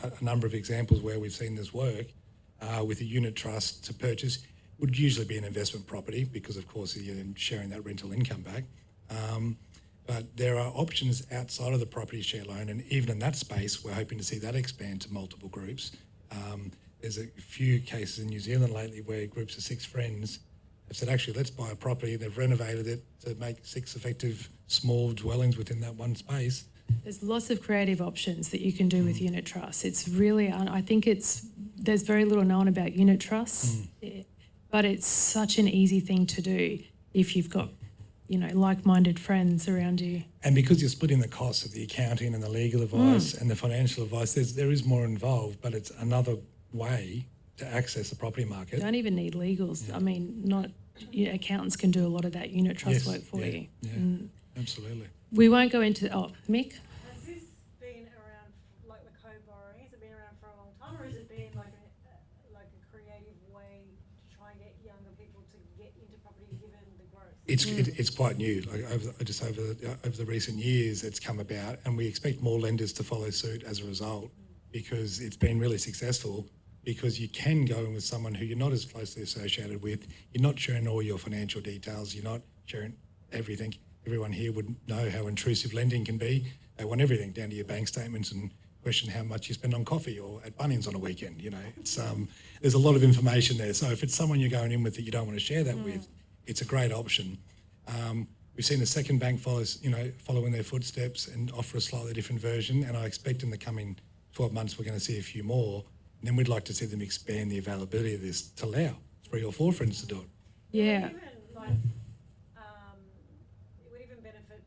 Speaker 2: a number of examples where we've seen this work with a unit trust to purchase. Would usually be an investment property because, of course, you're then sharing that rental income back. But there are options outside of the property share loan, and even in that space, we're hoping to see that expand to multiple groups. There's a few cases in New Zealand lately where groups of 6 friends have said, actually, let's buy a property. They've renovated it to make 6 effective small dwellings within that one space.
Speaker 1: There's lots of creative options that you can do with unit trusts. It's really, I think there's very little known about unit trusts, but it's such an easy thing to do if you've got, like-minded friends around you.
Speaker 2: And because you're splitting the costs of the accounting and the legal advice and the financial advice, there is more involved, but it's another way to access the property market.
Speaker 1: You don't even need legals. Yeah. I mean, accountants can do a lot of that unit trust work for you.
Speaker 2: Yeah, absolutely.
Speaker 1: We won't go into, Mick?
Speaker 4: Has this been around, like the co-borrowing, has it been around for a long time, or has it been like a creative way to try and get younger people to get into property given the growth?
Speaker 2: It's quite new. Like over the recent years, it's come about, and we expect more lenders to follow suit as a result because it's been really successful. Because you can go in with someone who you're not as closely associated with, you're not sharing all your financial details, you're not sharing everything. Everyone here would know how intrusive lending can be. They want everything down to your bank statements and question how much you spend on coffee or at Bunnings on a weekend. It's there's a lot of information there. So if it's someone you're going in with that you don't want to share that with, it's a great option. We've seen a second bank follow in their footsteps and offer a slightly different version, and I expect in the coming 12 months we're going to see a few more. And then we'd like to see them expand the availability of this to allow 3 or 4 friends to do it.
Speaker 1: Yeah.
Speaker 4: It would even benefit,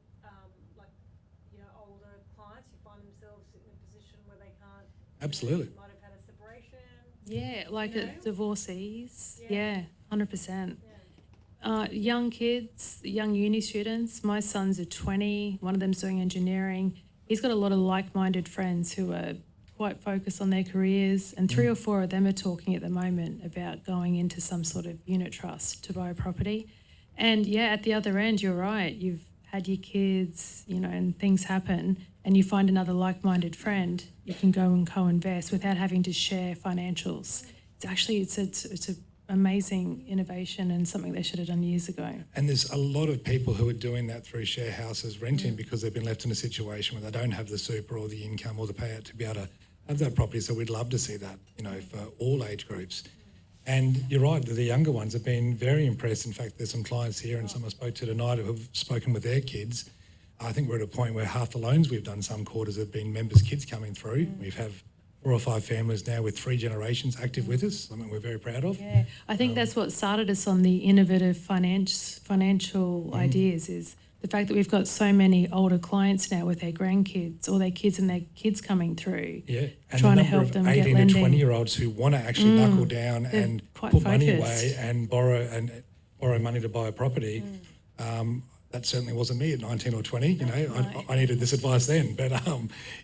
Speaker 4: older clients who find themselves in a position where they can't.
Speaker 2: Absolutely.
Speaker 4: Might have had a separation.
Speaker 1: Yeah, like divorcees.
Speaker 4: Yeah.
Speaker 1: 100%. Young kids, young uni students. My sons are 20. One of them's doing engineering. He's got a lot of like-minded friends who are quite focused on their careers, and 3 or 4 of them are talking at the moment about going into some sort of unit trust to buy a property. And at the other end, you're right. You've had your kids, and things happen, and you find another like-minded friend. You can go and co-invest without having to share financials. It's an amazing innovation and something they should have done years ago.
Speaker 2: And there's a lot of people who are doing that through share houses renting because they've been left in a situation where they don't have the super or the income or the payout to be able to have that property. So we'd love to see that, for all age groups. And you're right, the younger ones have been very impressed. In fact, there's some clients here and some I spoke to tonight who have spoken with their kids. I think we're at a point where half the loans we've done some quarters have been members' kids coming through. We have 4 or 5 families now with 3 generations active with us, something we're very proud of.
Speaker 1: Yeah, I think that's what started us on the innovative financial ideas, is the fact that we've got so many older clients now with their grandkids or their kids and their kids coming through.
Speaker 2: Yeah, and
Speaker 1: trying
Speaker 2: the
Speaker 1: to
Speaker 2: number
Speaker 1: help them
Speaker 2: of
Speaker 1: get
Speaker 2: 18
Speaker 1: lending.
Speaker 2: to 20-year-olds who want to actually knuckle down and
Speaker 1: quite
Speaker 2: put money
Speaker 1: focused.
Speaker 2: away and borrow money to buy a property. That certainly wasn't me at 19 or 20. I needed this advice then, but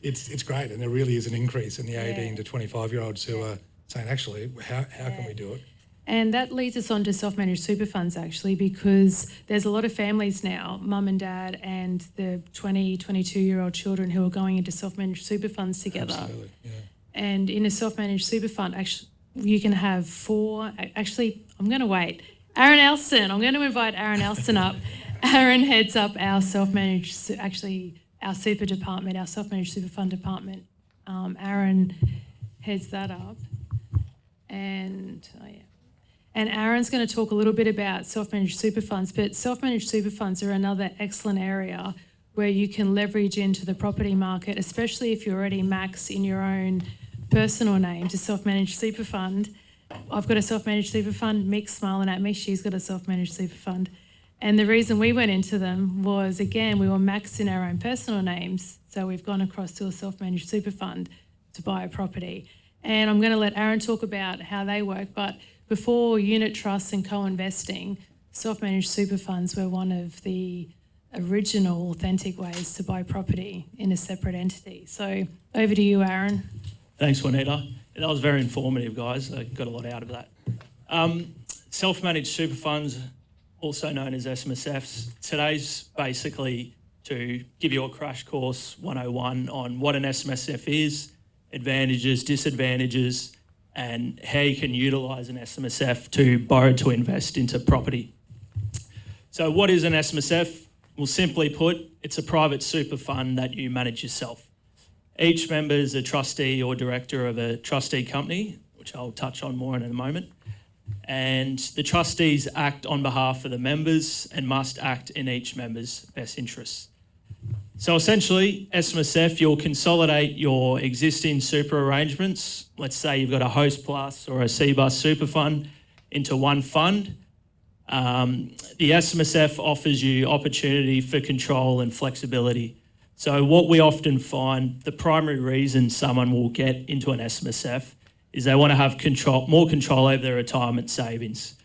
Speaker 2: it's great, and there really is an increase in the 18 to 25-year-olds who are saying, actually, how can we do it?
Speaker 1: And that leads us on to self-managed super funds, actually, because there's a lot of families now, mum and dad and the 20, 22-year-old children who are going into self-managed super funds together.
Speaker 2: Absolutely, yeah.
Speaker 1: And in a self-managed super fund, actually, you can have 4. Actually, I'm going to wait. Aaron Alston, I'm going to invite Aaron Alston up. Aaron heads up our self-managed, our super department, our self-managed super fund department. Aaron heads that up. And Aaron's going to talk a little bit about self-managed super funds, but self-managed super funds are another excellent area where you can leverage into the property market, especially if you're already max in your own personal name to self-managed super fund. I've got a self-managed super fund. Mick's smiling at me. She's got a self-managed super fund. And the reason we went into them was, again, we were maxed in our own personal names, so we've gone across to a self-managed super fund to buy a property. And I'm going to let Aaron talk about how they work, but before unit trusts and co-investing, self-managed super funds were one of the original, authentic ways to buy property in a separate entity. So over to you, Aaron.
Speaker 5: Thanks, Juanita. That was very informative, guys. I got a lot out of that. Self-managed super funds, also known as SMSFs. Today's basically to give you a crash course 101 on what an SMSF is, advantages, disadvantages, and how you can utilise an SMSF to borrow to invest into property. So what is an SMSF? Well, simply put, it's a private super fund that you manage yourself. Each member is a trustee or director of a trustee company, which I'll touch on more in a moment. And the trustees act on behalf of the members and must act in each member's best interests. So essentially, SMSF, you'll consolidate your existing super arrangements. Let's say you've got a Host Plus or a CBUS super fund into one fund. The SMSF offers you opportunity for control and flexibility. So what we often find, the primary reason someone will get into an SMSF is they want to have more control over their retirement savings.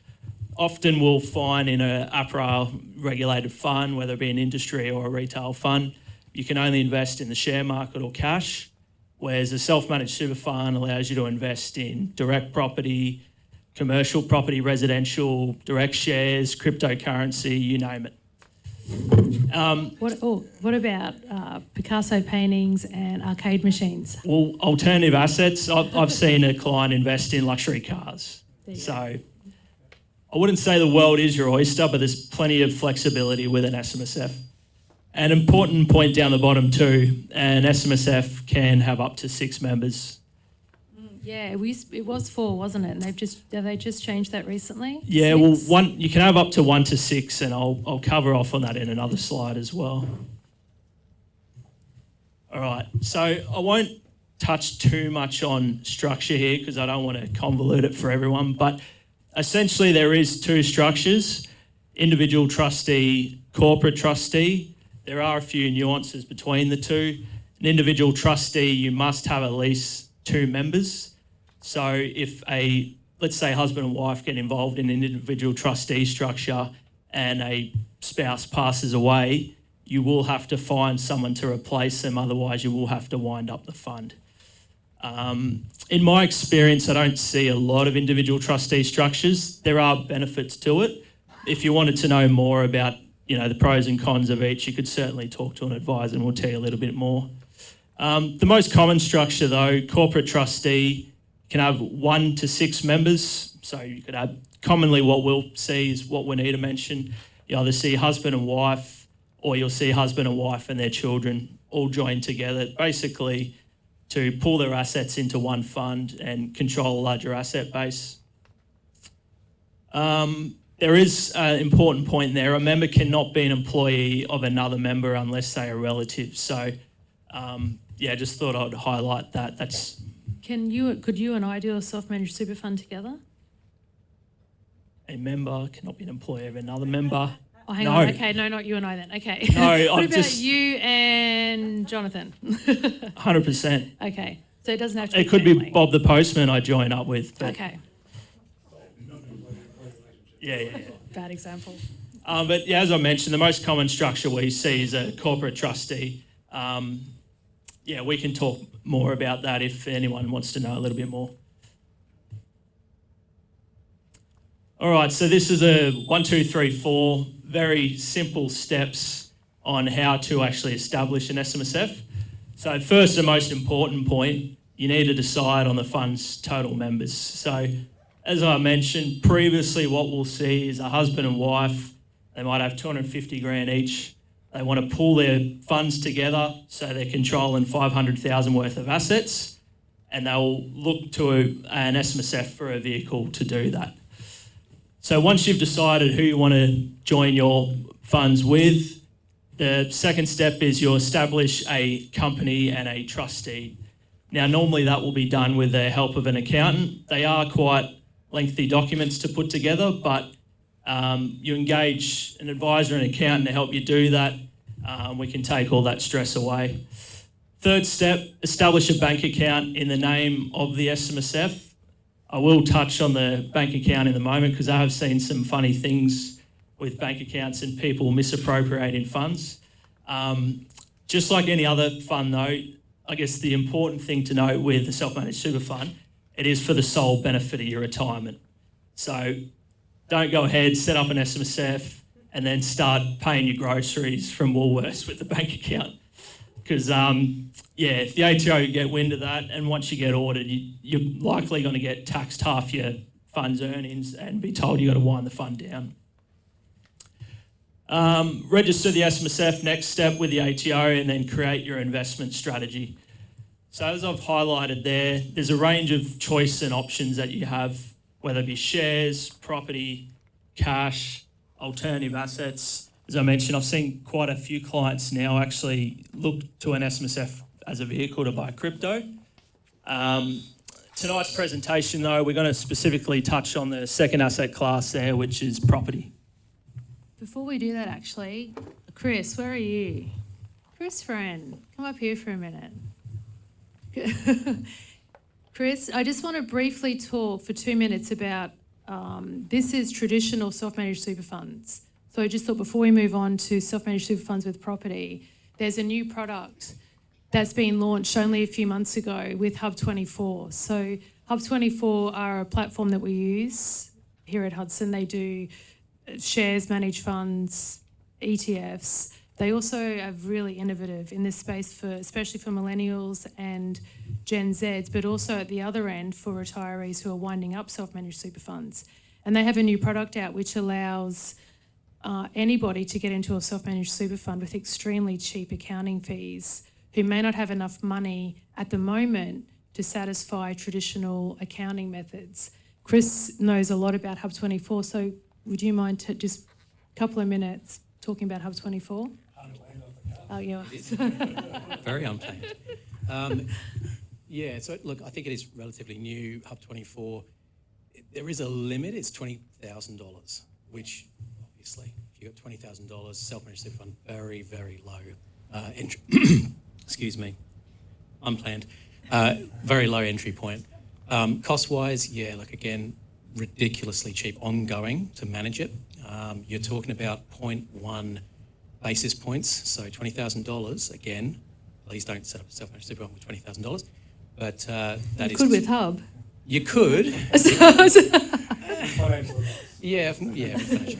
Speaker 5: Often we'll find in an APRA regulated fund, whether it be an industry or a retail fund, you can only invest in the share market or cash, whereas a self-managed super fund allows you to invest in direct property, commercial property, residential, direct shares, cryptocurrency, you name it.
Speaker 1: What about Picasso paintings and arcade machines?
Speaker 5: Well, alternative assets, I've seen a client invest in luxury cars. So I wouldn't say the world is your oyster, but there's plenty of flexibility with an SMSF. An important point down the bottom too, an SMSF can have up to 6 members.
Speaker 1: Yeah, it was 4, wasn't it? And have they just changed that recently?
Speaker 5: Yeah,
Speaker 1: 6?
Speaker 5: well, you can have up to 1 to 6, and I'll cover off on that in another slide as well. All right, so I won't touch too much on structure here because I don't want to convolute it for everyone, but essentially there is 2 structures, individual trustee, corporate trustee. There are a few nuances between the two. An individual trustee, you must have at least 2 members. So if let's say husband and wife get involved in an individual trustee structure and a spouse passes away, you will have to find someone to replace them, otherwise you will have to wind up the fund. In my experience, I don't see a lot of individual trustee structures. There are benefits to it. If you wanted to know more about the pros and cons of each, you could certainly talk to an advisor and we'll tell you a little bit more. The most common structure though, corporate trustee, can have 1 to 6 members. So you could have, commonly what we'll see is what Juanita mentioned. You either see husband and wife, or you'll see husband and wife and their children all joined together, basically to pull their assets into one fund and control a larger asset base. There is an important point there. A member cannot be an employee of another member unless they are relatives. So, just thought I'd highlight that.
Speaker 1: Could you and I do a self-managed super fund together?
Speaker 5: A member cannot be an employee of another member.
Speaker 1: Oh, hang on. Okay, no, not you and I then. Okay.
Speaker 5: No,
Speaker 1: what about you and Jonathan?
Speaker 5: 100%.
Speaker 1: Okay, so it doesn't have to be
Speaker 5: It could
Speaker 1: family.
Speaker 5: be Bob the postman I join up with. But
Speaker 1: Okay,
Speaker 5: Yeah.
Speaker 1: bad example.
Speaker 5: But as I mentioned, the most common structure we see is a corporate trustee. We can talk more about that if anyone wants to know a little bit more. All right, so this is a 1, 2, 3, 4 very simple steps on how to actually establish an SMSF. So first, the most important point, you need to decide on the fund's total members. So as I mentioned previously, what we'll see is a husband and wife, they might have 250 grand each. They want to pull their funds together so they're controlling 500,000 worth of assets, and they'll look to an SMSF for a vehicle to do that. So once you've decided who you want to join your funds with, the second step is you'll establish a company and a trustee. Now, normally that will be done with the help of an accountant. They are quite lengthy documents to put together, but you engage an advisor and accountant to help you do that. We can take all that stress away. Third step, establish a bank account in the name of the SMSF. I will touch on the bank account in a moment because I have seen some funny things with bank accounts and people misappropriating funds. Just like any other fund though, I guess the important thing to note with the self-managed super fund, it is for the sole benefit of your retirement. So don't go ahead, set up an SMSF and then start paying your groceries from Woolworths with the bank account. Because, if the ATO get wind of that, and once you get audited, you're likely going to get taxed half your fund's earnings and be told you've got to wind the fund down. Register the SMSF, next step with the ATO, and then create your investment strategy. So as I've highlighted there's a range of choice and options that you have, whether it be shares, property, cash, alternative assets. As I mentioned, I've seen quite a few clients now actually look to an SMSF as a vehicle to buy crypto. Tonight's presentation though, we're going to specifically touch on the second asset class there, which is property.
Speaker 1: Before we do that, actually, Chris, where are you? Chris, friend, come up here for a minute. Chris, I just want to briefly talk for 2 minutes about this is traditional self-managed super funds. So I just thought before we move on to self-managed super funds with property, there's a new product that's been launched only a few months ago with Hub24. So Hub24 are a platform that we use here at Hudson. They do shares, managed funds, ETFs. They also are really innovative in this space, especially for millennials and Gen Zs, but also at the other end for retirees who are winding up self-managed super funds. And they have a new product out which allows anybody to get into a self-managed super fund with extremely cheap accounting fees who may not have enough money at the moment to satisfy traditional accounting methods. Chris knows a lot about Hub24, so would you mind just a couple of minutes talking about Hub24? Oh, yeah.
Speaker 6: Very unplanned. So look, I think it is relatively new, Hub24. There is a limit, it's $20,000, which obviously, if you've got $20,000, self-managed super fund, very, very low entry. Excuse me, unplanned. Very low entry point. Cost-wise, again, ridiculously cheap ongoing to manage it. You're talking about 0.1 basis points, so $20,000. Again, please don't set up a self-managed super fund with $20,000. But that
Speaker 1: You could with Hub.
Speaker 6: You could. Financial.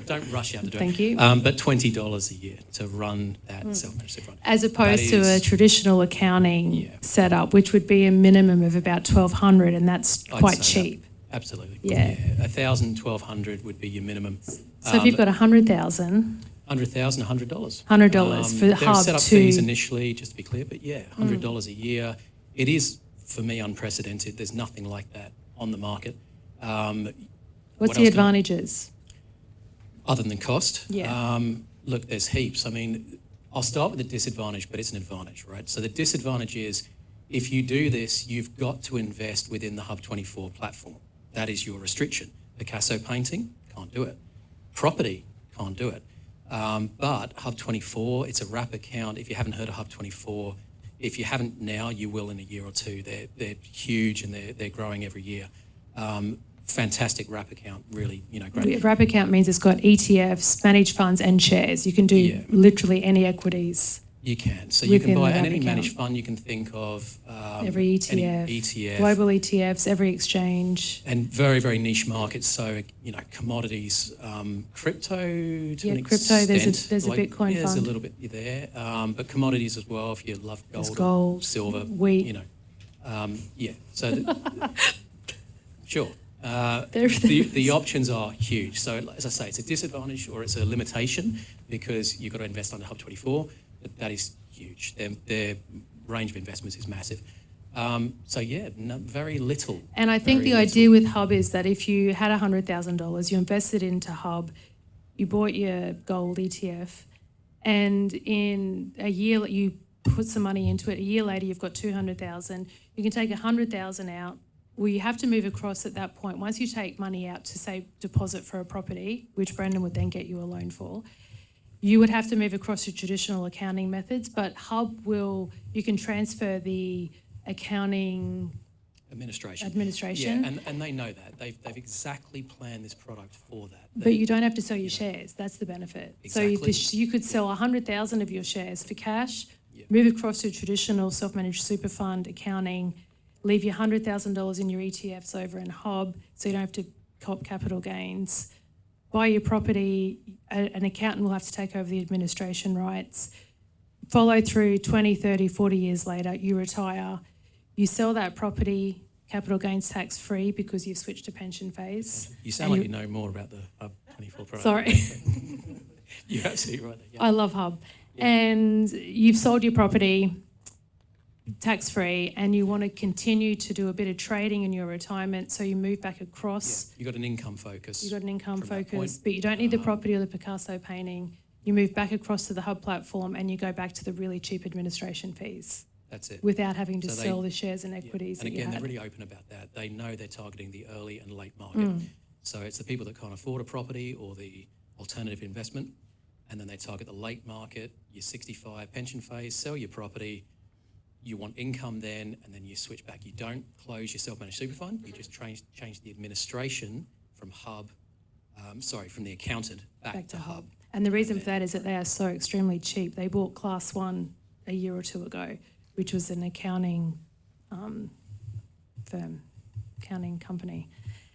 Speaker 6: Don't rush out to do it.
Speaker 1: Thank you.
Speaker 6: But $20 a year to run that self-managed super fund.
Speaker 1: As opposed to a traditional accounting setup, which would be a minimum of about $1,200, and that's quite cheap.
Speaker 6: Absolutely.
Speaker 1: Yeah.
Speaker 6: $1,000, $1,200 would be your minimum.
Speaker 1: So if you've got $100,000,
Speaker 6: $100,000, $100.
Speaker 1: $100 for the Hub
Speaker 6: set up fees initially, just to be clear, but $100 a year. It is, for me, unprecedented. There's nothing like that on the market.
Speaker 1: What's the advantages?
Speaker 6: Other than cost?
Speaker 1: Yeah.
Speaker 6: Look, there's heaps. I mean, I'll start with the disadvantage, but it's an advantage, right? So the disadvantage is if you do this, you've got to invest within the Hub24 platform. That is your restriction. Picasso painting, can't do it. Property, can't do it. But Hub24, it's a wrap account. If you haven't heard of Hub24, if you haven't now, you will in a year or two. They're huge and they're growing every year. Fantastic wrap account, really, great.
Speaker 1: Wrap account means it's got ETFs, managed funds and shares. You can do literally any equities.
Speaker 6: You can. So you can buy any
Speaker 1: account.
Speaker 6: managed fund you can think of.
Speaker 1: Every ETF,
Speaker 6: any ETF.
Speaker 1: Global ETFs, every exchange.
Speaker 6: And very, very niche markets. So, commodities, crypto to an
Speaker 1: crypto,
Speaker 6: extent.
Speaker 1: there's a Bitcoin fund.
Speaker 6: There's a little bit there. But commodities as well, if you love
Speaker 1: gold,
Speaker 6: silver,
Speaker 1: wheat.
Speaker 6: So, sure. The options are huge. So, as I say, it's a disadvantage or it's a limitation because you've got to invest under Hub24. But that is huge. Their range of investments is massive. Very little.
Speaker 1: And I think the idea with Hub is that if you had $100,000, you invested into Hub, you bought your gold ETF, and in a year you put some money into it. A year later, you've got $200,000. You can take $100,000 out. Well, you have to move across at that point. Once you take money out to, say, deposit for a property, which Brendan would then get you a loan for, you would have to move across to traditional accounting methods, but Hub you can transfer the accounting
Speaker 6: administration. Yeah, and they know that. They've exactly planned this product for that.
Speaker 1: But you don't have to sell your shares. That's the benefit.
Speaker 6: Exactly.
Speaker 1: So you could sell 100,000 of your shares for cash,
Speaker 6: Yeah.
Speaker 1: move across to a traditional self-managed super fund accounting, leave your $100,000 in your ETFs over in Hub so you don't have to cop capital gains, buy your property, an accountant will have to take over the administration rights, follow through 20, 30, 40 years later, you retire, you sell that property, capital gains tax free because you've switched to pension phase.
Speaker 6: You sound like you know more about the Hub 24 product.
Speaker 1: Sorry.
Speaker 6: You're absolutely right there. Yeah.
Speaker 1: I love Hub. Yeah. And you've sold your property tax free and you want to continue to do a bit of trading in your retirement, so you move back across.
Speaker 6: Yeah. You got an income focus.
Speaker 1: You got an income
Speaker 6: from that
Speaker 1: focus,
Speaker 6: point.
Speaker 1: but you don't need the property or the Picasso painting. You move back across to the Hub platform and you go back to the really cheap administration fees.
Speaker 6: That's it.
Speaker 1: Without having to
Speaker 6: So
Speaker 1: sell the shares and equities.
Speaker 6: And
Speaker 1: that you
Speaker 6: again,
Speaker 1: had.
Speaker 6: they're really open about that. They know they're targeting the early and late market. So it's the people that can't afford a property or the alternative investment, and then they target the late market, your 65 pension phase, sell your property, you want income then, and then you switch back. You don't close your self-managed super fund, you just change the administration from from the accountant back to Hub.
Speaker 1: And the reason for that is that they are so extremely cheap. They bought Class 1 a year or two ago, which was an accounting firm, accounting company.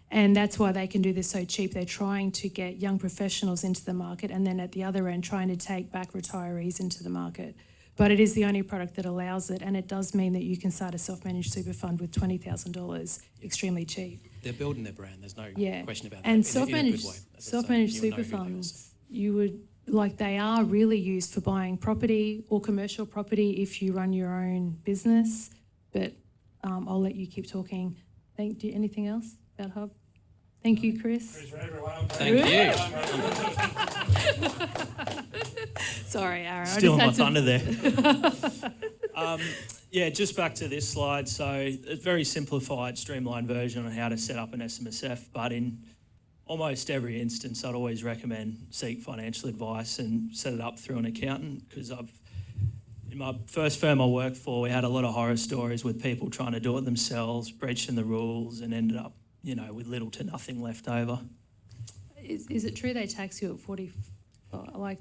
Speaker 1: And that's why they can do this so cheap. They're trying to get young professionals into the market, and then at the other end, trying to take back retirees into the market. But it is the only product that allows it, and it does mean that you can start a self-managed super fund with $20,000 extremely cheap.
Speaker 6: They're building their brand, there's no question about that.
Speaker 1: And
Speaker 6: in a good way.
Speaker 1: self-managed
Speaker 6: You'll know
Speaker 1: super
Speaker 6: who they are.
Speaker 1: funds, they are really used for buying property or commercial property if you run your own business. But I'll let you keep talking. Anything else about Hub? Thank you, Chris.
Speaker 6: Thank you.
Speaker 1: Sorry, Aaron.
Speaker 5: Stealing my thunder there. Just back to this slide. So a very simplified, streamlined version on how to set up an SMSF, but in almost every instance, I'd always recommend seek financial advice and set it up through an accountant, because in my first firm I worked for, we had a lot of horror stories with people trying to do it themselves, breaching the rules, and ended up, with little to nothing left over.
Speaker 1: Is it true they tax you at 40,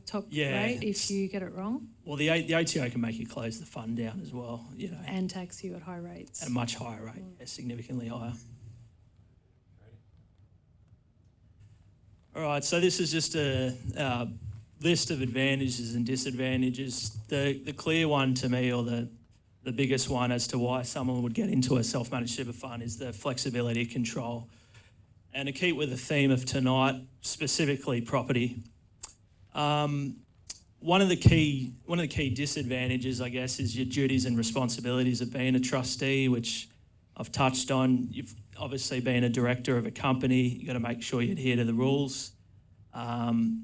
Speaker 1: top
Speaker 5: Yeah.
Speaker 1: rate if you get it wrong?
Speaker 5: Well, the ATO can make you close the fund down as well,
Speaker 1: And tax you at high rates.
Speaker 5: at a much higher rate, significantly higher. All right, so this is just a list of advantages and disadvantages. The clear one to me, or the biggest one as to why someone would get into a self-managed super fund, is the flexibility control. And to keep with the theme of tonight, specifically property, one of the key disadvantages, I guess, is your duties and responsibilities of being a trustee, which I've touched on. You've obviously been a director of a company. You've got to make sure you adhere to the rules.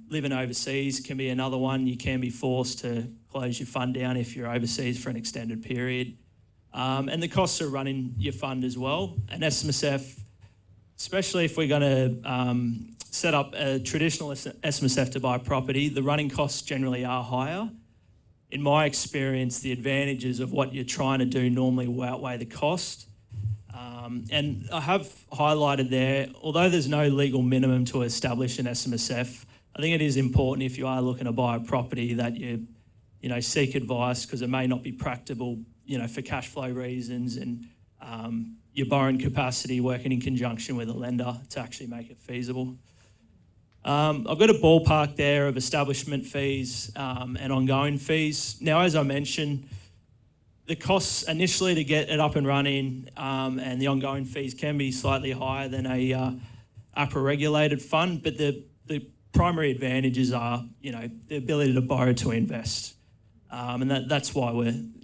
Speaker 5: Living overseas can be another one. You can be forced to close your fund down if you're overseas for an extended period. And the costs of running your fund as well. An SMSF, especially if we're going to set up a traditional SMSF to buy property, the running costs generally are higher. In my experience, the advantages of what you're trying to do normally will outweigh the cost. And I have highlighted there, although there's no legal minimum to establish an SMSF, I think it is important if you are looking to buy a property that you seek advice, because it may not be practicable, for cash flow reasons, and your borrowing capacity, working in conjunction with a lender to actually make it feasible. I've got a ballpark there of establishment fees and ongoing fees. Now, as I mentioned, the costs initially to get it up and running and the ongoing fees can be slightly higher than a APRA-regulated fund, but the primary advantages are, the ability to borrow to invest. And that's why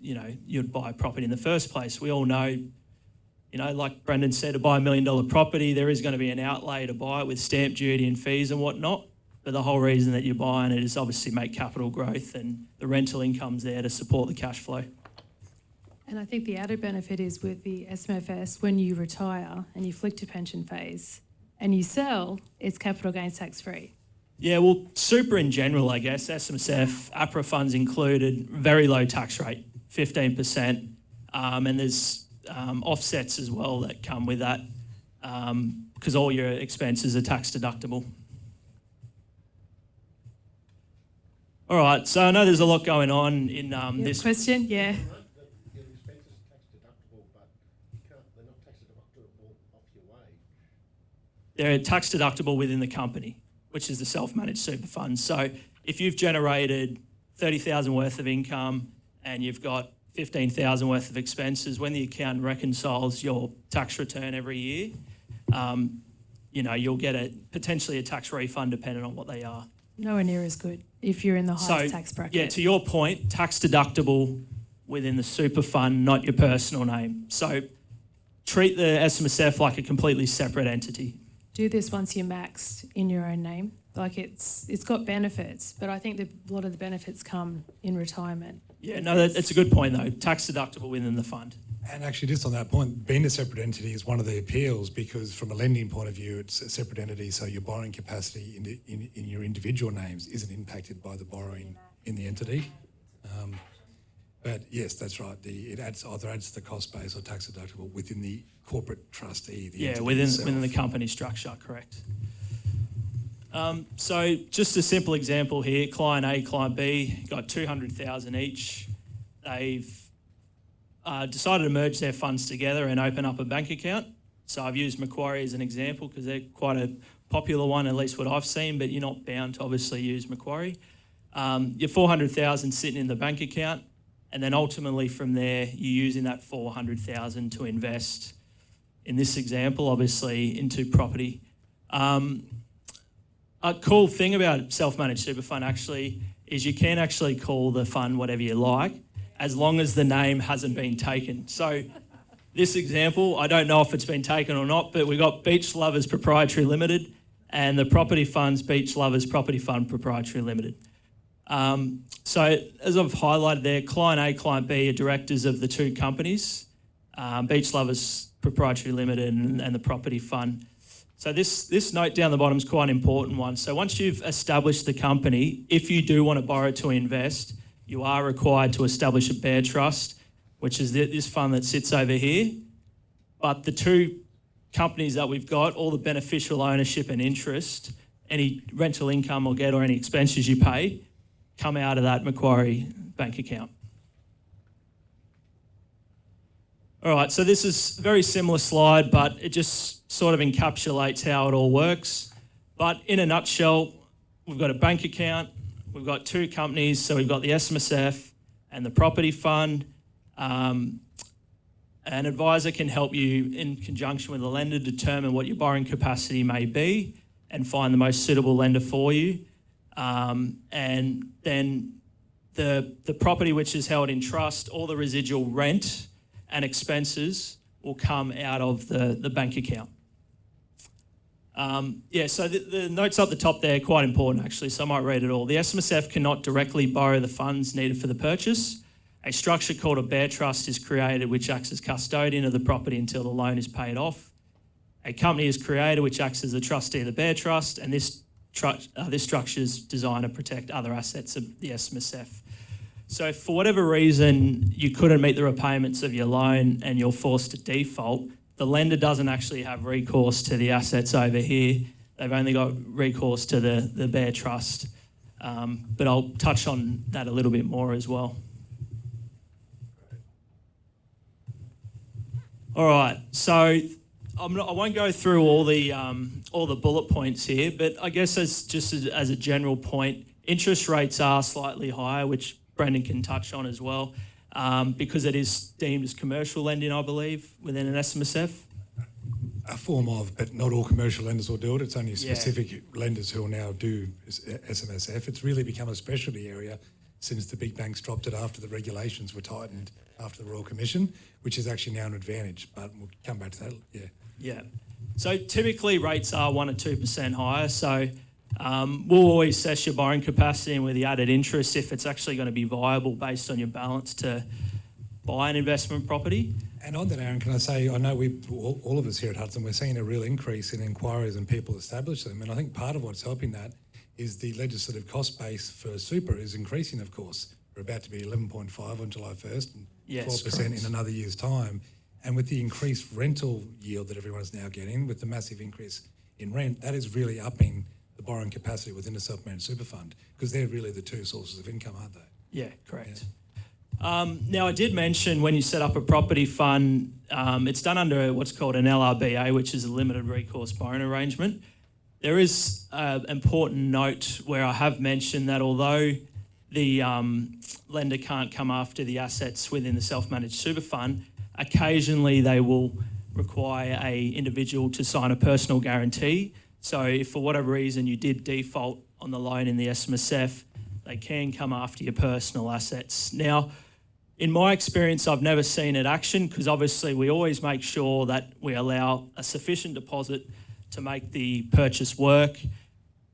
Speaker 5: you'd buy a property in the first place. We all know, like Brendan said, to buy $1 million property, there is going to be an outlay to buy it with stamp duty and fees and whatnot. But the whole reason that you're buying it is obviously make capital growth, and the rental income's there to support the cash flow.
Speaker 1: And I think the added benefit is with the SMFS, when you retire and you flick to pension phase and you sell, it's capital gains tax free.
Speaker 5: Yeah, well, super in general, I guess, SMSF, APRA funds included, very low tax rate, 15%. And there's offsets as well that come with that, because all your expenses are tax deductible. All right, so I know there's a lot going on in this.
Speaker 1: Question? Yeah.
Speaker 7: Right, your expenses are tax deductible, but they're not tax deductible off your wage.
Speaker 5: They're tax deductible within the company, which is the self-managed super fund. So if you've generated 30,000 worth of income and you've got 15,000 worth of expenses, when the accountant reconciles your tax return every year, you'll get potentially a tax refund depending on what they are.
Speaker 1: Nowhere near as good if you're in the highest tax bracket.
Speaker 5: Yeah, to your point, tax deductible within the super fund, not your personal name. So treat the SMSF like a completely separate entity.
Speaker 1: Do this once you're maxed in your own name. Like it's got benefits, but I think a lot of the benefits come in retirement.
Speaker 5: Yeah, no, that's a good point though. Tax deductible within the fund.
Speaker 2: And actually, just on that point, being a separate entity is one of the appeals because from a lending point of view, it's a separate entity, so your borrowing capacity in your individual names isn't impacted by the borrowing in the entity. But yes, that's right. It either adds the cost base or tax deductible within the corporate trustee.
Speaker 5: Within the company structure, correct. So just a simple example here: client A, client B got 200,000 each. They've decided to merge their funds together and open up a bank account. So I've used Macquarie as an example because they're quite a popular one, at least what I've seen, but you're not bound to obviously use Macquarie. Your 400,000 sitting in the bank account, and then ultimately from there, you're using that 400,000 to invest, in this example, obviously, into property. A cool thing about self-managed super fund actually is you can actually call the fund whatever you like, as long as the name hasn't been taken. So this example, I don't know if it's been taken or not, but we've got Beach Lovers Proprietary Limited and the property fund's Beach Lovers Property Fund Proprietary Limited. So as I've highlighted there, client A, client B are directors of the two companies, Beach Lovers Proprietary Limited and the property fund. So this note down the bottom is quite an important one. So once you've established the company, if you do want to borrow to invest, you are required to establish a bear trust, which is this fund that sits over here. But the two companies that we've got, all the beneficial ownership and interest, any rental income or get or any expenses you pay, come out of that Macquarie bank account. All right, so this is a very similar slide, but it just sort of encapsulates how it all works. But in a nutshell, we've got a bank account, we've got two companies, so we've got the SMSF and the property fund. An advisor can help you in conjunction with the lender determine what your borrowing capacity may be and find the most suitable lender for you. And then the property which is held in trust, all the residual rent and expenses will come out of the bank account. So the notes up the top there are quite important actually, so I might read it all. The SMSF cannot directly borrow the funds needed for the purchase. A structure called a bear trust is created which acts as custodian of the property until the loan is paid off. A company is created which acts as the trustee of the bear trust, and this structure is designed to protect other assets of the SMSF. So if for whatever reason you couldn't meet the repayments of your loan and you're forced to default, the lender doesn't actually have recourse to the assets over here. They've only got recourse to the bear trust. But I'll touch on that a little bit more as well. All right, so I won't go through all the bullet points here, but I guess as a general point, interest rates are slightly higher, which Brendan can touch on as well, because it is deemed as commercial lending, I believe, within an SMSF.
Speaker 2: A form of, but not all commercial lenders will do it. It's only specific lenders who will now do SMSF. It's really become a specialty area since the big banks dropped it after the regulations were tightened after the Royal Commission, which is actually now an advantage, but we'll come back to that,
Speaker 5: Yeah. So typically rates are 1 or 2% higher. So we'll always assess your borrowing capacity and with the added interest if it's actually going to be viable based on your balance to buy an investment property.
Speaker 2: And on that, Aaron, can I say, I know all of us here at Hudson, we're seeing a real increase in inquiries and people establish them. And I think part of what's helping that is the legislative cost base for super is increasing, of course. We're about to be 11.5 on July 1st and 12% in another year's time. And with the increased rental yield that everyone's now getting, with the massive increase in rent, that is really upping the borrowing capacity within a self-managed super fund, because they're really the two sources of income, aren't they?
Speaker 5: Yeah, correct. Now, I did mention when you set up a property fund, it's done under what's called an LRBA, which is a limited recourse borrowing arrangement. There is an important note where I have mentioned that although the lender can't come after the assets within the self-managed super fund, occasionally they will require a individual to sign a personal guarantee. So if for whatever reason you did default on the loan in the SMSF, they can come after your personal assets. Now, in my experience, I've never seen it action, because obviously we always make sure that we allow a sufficient deposit to make the purchase work,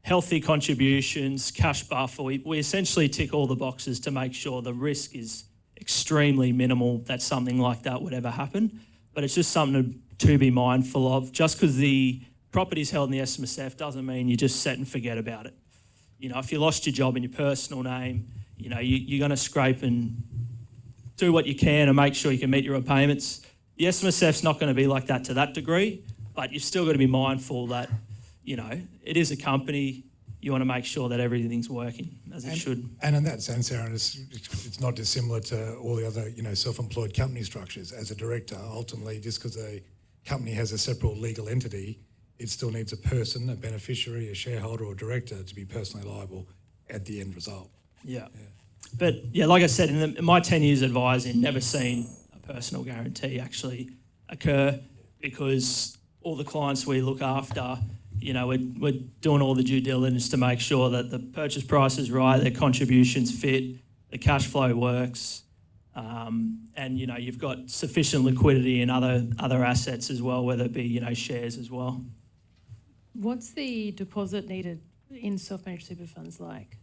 Speaker 5: healthy contributions, cash buffer. We essentially tick all the boxes to make sure the risk is extremely minimal that something like that would ever happen. But it's just something to be mindful of. Just because the property's held in the SMSF doesn't mean you just set and forget about it. You know, if you lost your job in your personal name, you know, you're going to scrape and do what you can to make sure you can meet your repayments. The SMSF's not going to be like that to that degree, but you've still got to be mindful that, you know, it is a company. You want to make sure that everything's working as it should.
Speaker 2: And in that sense, Aaron, it's not dissimilar to all the other, you know, self-employed company structures. As a director, ultimately, just because a company has a separate legal entity, it still needs a person, a beneficiary, a shareholder or director to be personally liable at the end result.
Speaker 5: Yeah. But yeah, like I said, in my 10 years advising, never seen a personal guarantee actually occur, because all the clients we look after, you know, we're doing all the due diligence to make sure that the purchase price is right, their contributions fit, the cash flow works, and, you know, you've got sufficient liquidity in other assets as well, whether it be, you know, shares as well.
Speaker 1: What's the deposit needed in self-managed super funds like?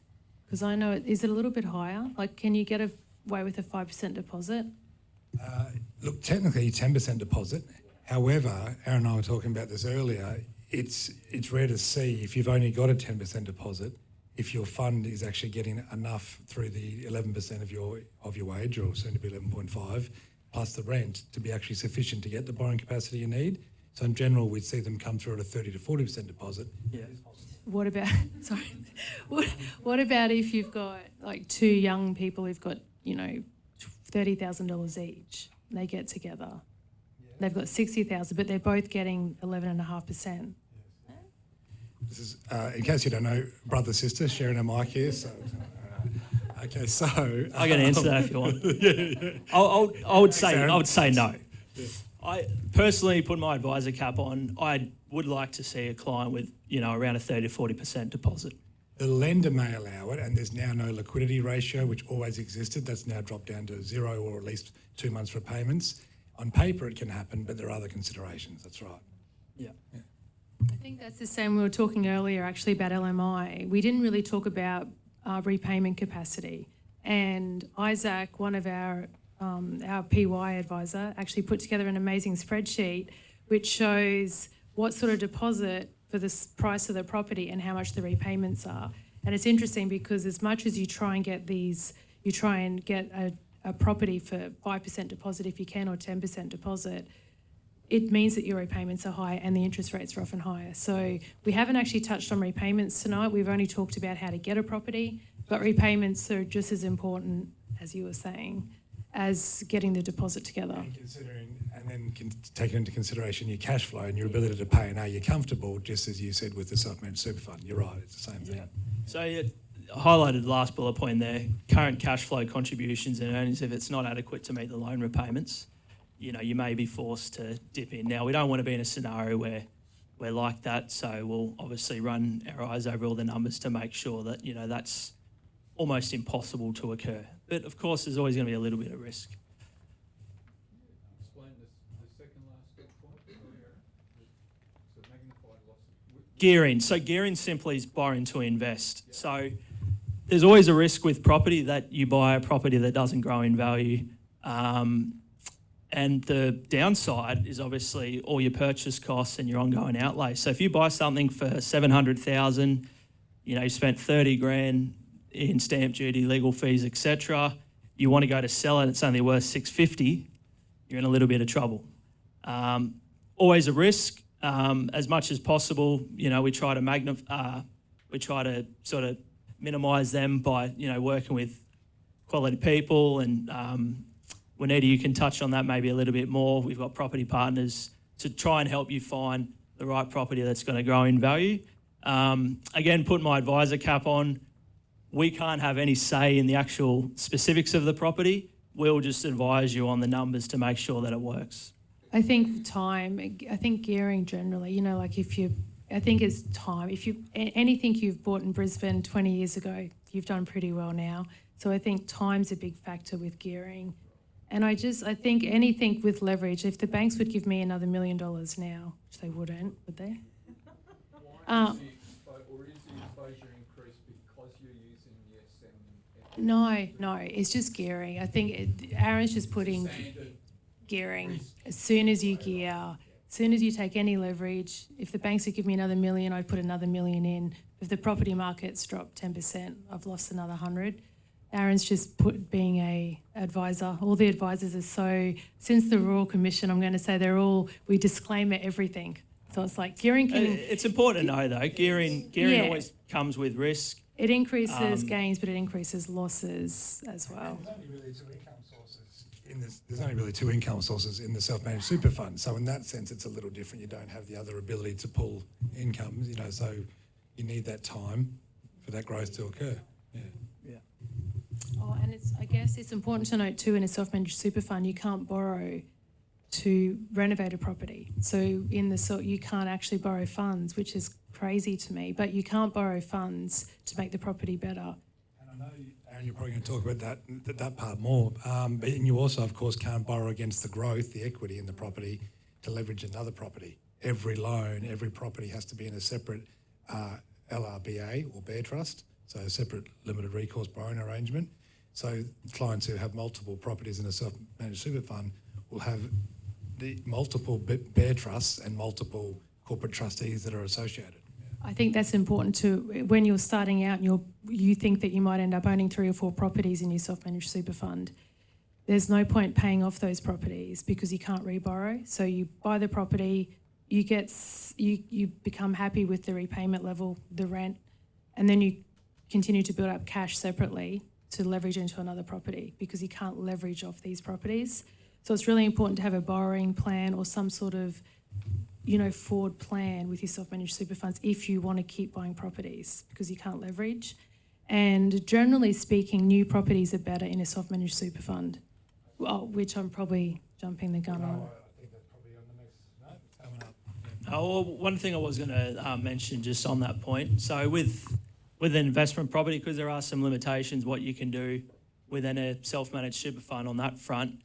Speaker 1: Because I know, is it a little bit higher? Like, can you get away with a 5% deposit?
Speaker 2: Look, technically 10% deposit. However, Aaron and I were talking about this earlier, it's rare to see if you've only got a 10% deposit, if your fund is actually getting enough through the 11% of your wage, or soon to be 11.5, plus the rent, to be actually sufficient to get the borrowing capacity you need. So in general, we'd see them come through at a 30 to 40% deposit.
Speaker 1: Yeah. What about, sorry, what about if you've got like two young people who've got, you know, $30,000 each, and they get together? They've got 60,000, but they're both getting 11.5%.
Speaker 2: This is, in case you don't know, brother, sister, sharing a mic here. So, okay, so
Speaker 5: I can answer that if you want. I would say no. Yeah. I personally, put my advisor cap on, I would like to see a client with, you know, around a 30 to 40% deposit.
Speaker 2: The lender may allow it, and there's now no liquidity ratio, which always existed. That's now dropped down to 0 or at least 2 months repayments. On paper, it can happen, but there are other considerations. That's right.
Speaker 5: Yeah.
Speaker 1: I think that's the same. We were talking earlier actually about LMI. We didn't really talk about repayment capacity. And Isaac, one of our PY advisor, actually put together an amazing spreadsheet which shows what sort of deposit for the price of the property and how much the repayments are. And it's interesting because as much as you try and get a property for 5% deposit if you can, or 10% deposit, it means that your repayments are high and the interest rates are often higher. So we haven't actually touched on repayments tonight. We've only talked about how to get a property, but repayments are just as important, as you were saying, as getting the deposit together.
Speaker 2: And then taking into consideration your cash flow and your ability to pay, and are you comfortable, just as you said with the self-managed super fund. You're right, it's the same thing.
Speaker 5: Yeah. So you highlighted the last bullet point there, current cash flow contributions and earnings. If it's not adequate to meet the loan repayments, you know, you may be forced to dip in. Now, we don't want to be in a scenario where we're like that, so we'll obviously run our eyes over all the numbers to make sure that, you know, that's almost impossible to occur. But of course, there's always going to be a little bit of risk.
Speaker 8: Explain the second last point. So magnified loss.
Speaker 5: Gearing. So gearing simply is borrowing to invest. Yeah. So there's always a risk with property that you buy a property that doesn't grow in value. And the downside is obviously all your purchase costs and your ongoing outlay. So if you buy something for $700,000, you know, you spent $30,000 in stamp duty, legal fees, etc. You want to go to sell it, it's only worth $650,000, you're in a little bit of trouble. Always a risk. As much as possible, we try to sort of minimise them by, working with quality people. And Juanita, you can touch on that maybe a little bit more. We've got property partners to try and help you find the right property that's going to grow in value. Again, put my advisor cap on. We can't have any say in the actual specifics of the property. We'll just advise you on the numbers to make sure that it works.
Speaker 1: I think gearing generally, I think it's time. Anything you've bought in Brisbane 20 years ago, you've done pretty well now. So I think time's a big factor with gearing. And I think anything with leverage, if the banks would give me another $1 million now, which they wouldn't, would they?
Speaker 8: Or is the exposure increased because you're using the SMSF?
Speaker 1: No, it's just gearing. I think Aaron's just putting gearing. As soon as you gear, as soon as you take any leverage, if the banks would give me another $1 million, I'd put another $1 million in. If the property market's dropped 10%, I've lost another 100. Aaron's just being a advisor. All the advisors are since the Royal Commission, I'm going to say we disclaimer everything. So it's like gearing can...
Speaker 5: It's important to know though, gearing always comes with risk.
Speaker 1: It increases gains, but it increases losses as well.
Speaker 2: There's only really two income sources in the self-managed super fund. So in that sense, it's a little different. You don't have the other ability to pull income, so you need that time for that growth to occur. Yeah.
Speaker 1: Oh, and I guess it's important to note too, in a self-managed super fund, you can't borrow to renovate a property. So you can't actually borrow funds, which is crazy to me, but you can't borrow funds to make the property better.
Speaker 2: And I know, Aaron, you're probably going to talk about that part more, but you also, of course, can't borrow against the growth, the equity in the property to leverage another property. Every loan, every property has to be in a separate LRBA or bear trust, so a separate limited recourse borrowing arrangement. So clients who have multiple properties in a self-managed super fund will have the multiple bear trusts and multiple corporate trustees that are associated.
Speaker 1: I think that's important too. When you're starting out and you think that you might end up owning 3 or 4 properties in your self-managed super fund, there's no point paying off those properties because you can't reborrow. So you buy the property, you become happy with the repayment level, the rent, and then you continue to build up cash separately to leverage into another property because you can't leverage off these properties. So it's really important to have a borrowing plan or some sort of, forward plan with your self-managed super funds if you want to keep buying properties because you can't leverage. And generally speaking, new properties are better in a self-managed super fund, which I'm probably jumping the gun on.
Speaker 2: I think that's probably on the next coming up.
Speaker 5: Well, one thing I was going to mention just on that point. So with an investment property, because there are some limitations what you can do within a self-managed super fund on that front,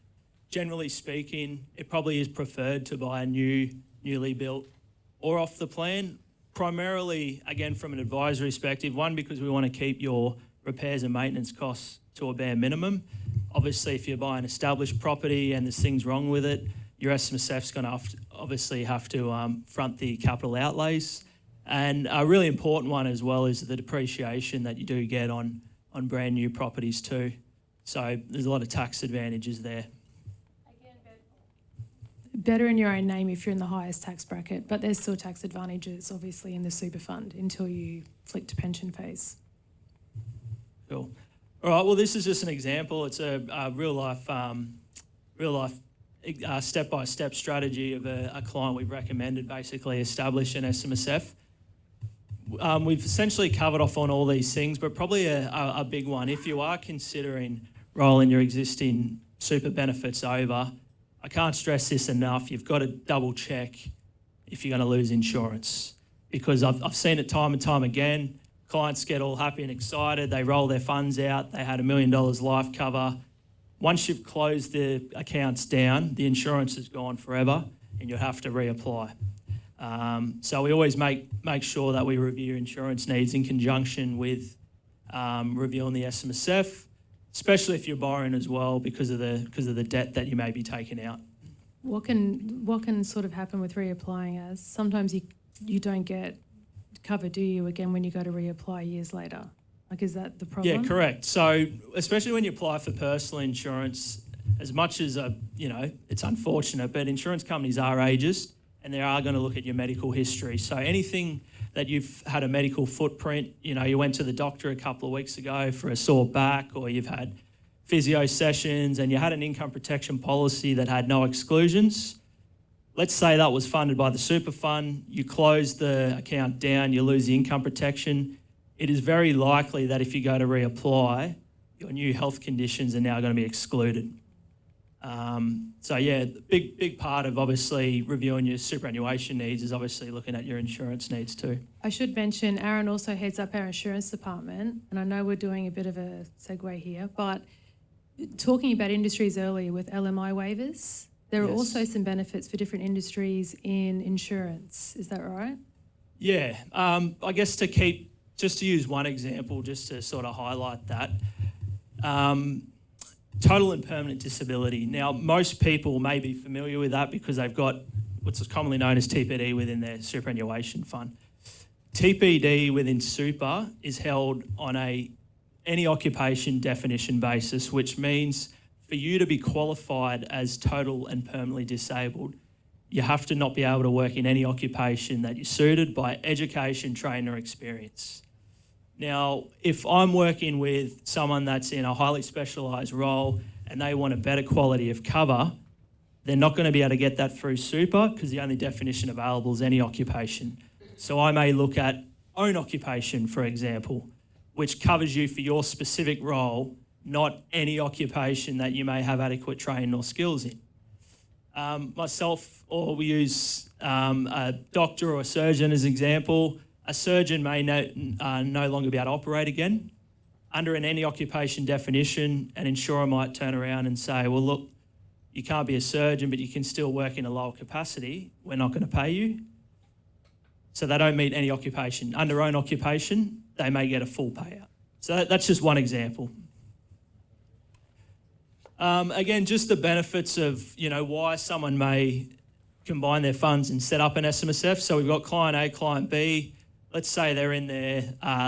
Speaker 5: generally speaking, it probably is preferred to buy a newly built or off the plan, primarily, again, from an advisory perspective. One, because we want to keep your repairs and maintenance costs to a bare minimum. Obviously, if you're buying established property and there's things wrong with it, your SMSF's going to have to front the capital outlays. And a really important one as well is the depreciation that you do get on brand new properties too. So there's a lot of tax advantages there.
Speaker 1: Better in your own name if you're in the highest tax bracket, but there's still tax advantages, obviously, in the super fund until you flick to pension phase.
Speaker 5: Cool. All right. Well, this is just an example. It's a real life step-by-step strategy of a client we've recommended basically establish an SMSF. We've essentially covered off on all these things, but probably a big one. If you are considering rolling your existing super benefits over, I can't stress this enough. You've got to double check if you're going to lose insurance because I've seen it time and time again. Clients get all happy and excited. They roll their funds out. They had $1 million life cover. Once you've closed the accounts down, the insurance is gone forever and you'll have to reapply. So we always make sure that we review insurance needs in conjunction with reviewing the SMSF, especially if you're borrowing as well because of the debt that you may be taking out.
Speaker 1: What can sort of happen with reapplying as? Sometimes you don't get cover, do you, again when you go to reapply years later? Like, is that the problem?
Speaker 5: Yeah, correct. So especially when you apply for personal insurance, as much as, it's unfortunate, but insurance companies are ageist and they are going to look at your medical history. So anything that you've had a medical footprint, you went to the doctor a couple of weeks ago for a sore back, or you've had physio sessions and you had an income protection policy that had no exclusions. Let's say that was funded by the super fund, you close the account down, you lose the income protection. It is very likely that if you go to reapply, your new health conditions are now going to be excluded. The big part of obviously reviewing your superannuation needs is obviously looking at your insurance needs too.
Speaker 1: I should mention Aaron also heads up our insurance department, and I know we're doing a bit of a segue here, but talking about industries earlier with LMI waivers, there are
Speaker 5: Yes.
Speaker 1: also some benefits for different industries in insurance. Is that right?
Speaker 5: Yeah, I guess just to use one example, just to sort of highlight that, total and permanent disability. Now, most people may be familiar with that because they've got what's commonly known as TPD within their superannuation fund. TPD within super is held on any occupation definition basis, which means for you to be qualified as total and permanently disabled, you have to not be able to work in any occupation that you're suited by education, training or experience. Now, if I'm working with someone that's in a highly specialised role and they want a better quality of cover, they're not going to be able to get that through super because the only definition available is any occupation. So I may look at own occupation, for example, which covers you for your specific role, not any occupation that you may have adequate training or skills in. Myself, or we use a doctor or a surgeon as an example. A surgeon may no longer be able to operate again. Under an any occupation definition, an insurer might turn around and say, well, look, you can't be a surgeon, but you can still work in a lower capacity. We're not going to pay you. So they don't meet any occupation. Under own occupation, they may get a full payout. So that's just one example. Again, just the benefits of, why someone may combine their funds and set up an SMSF. So we've got client A, client B. Let's say they're in their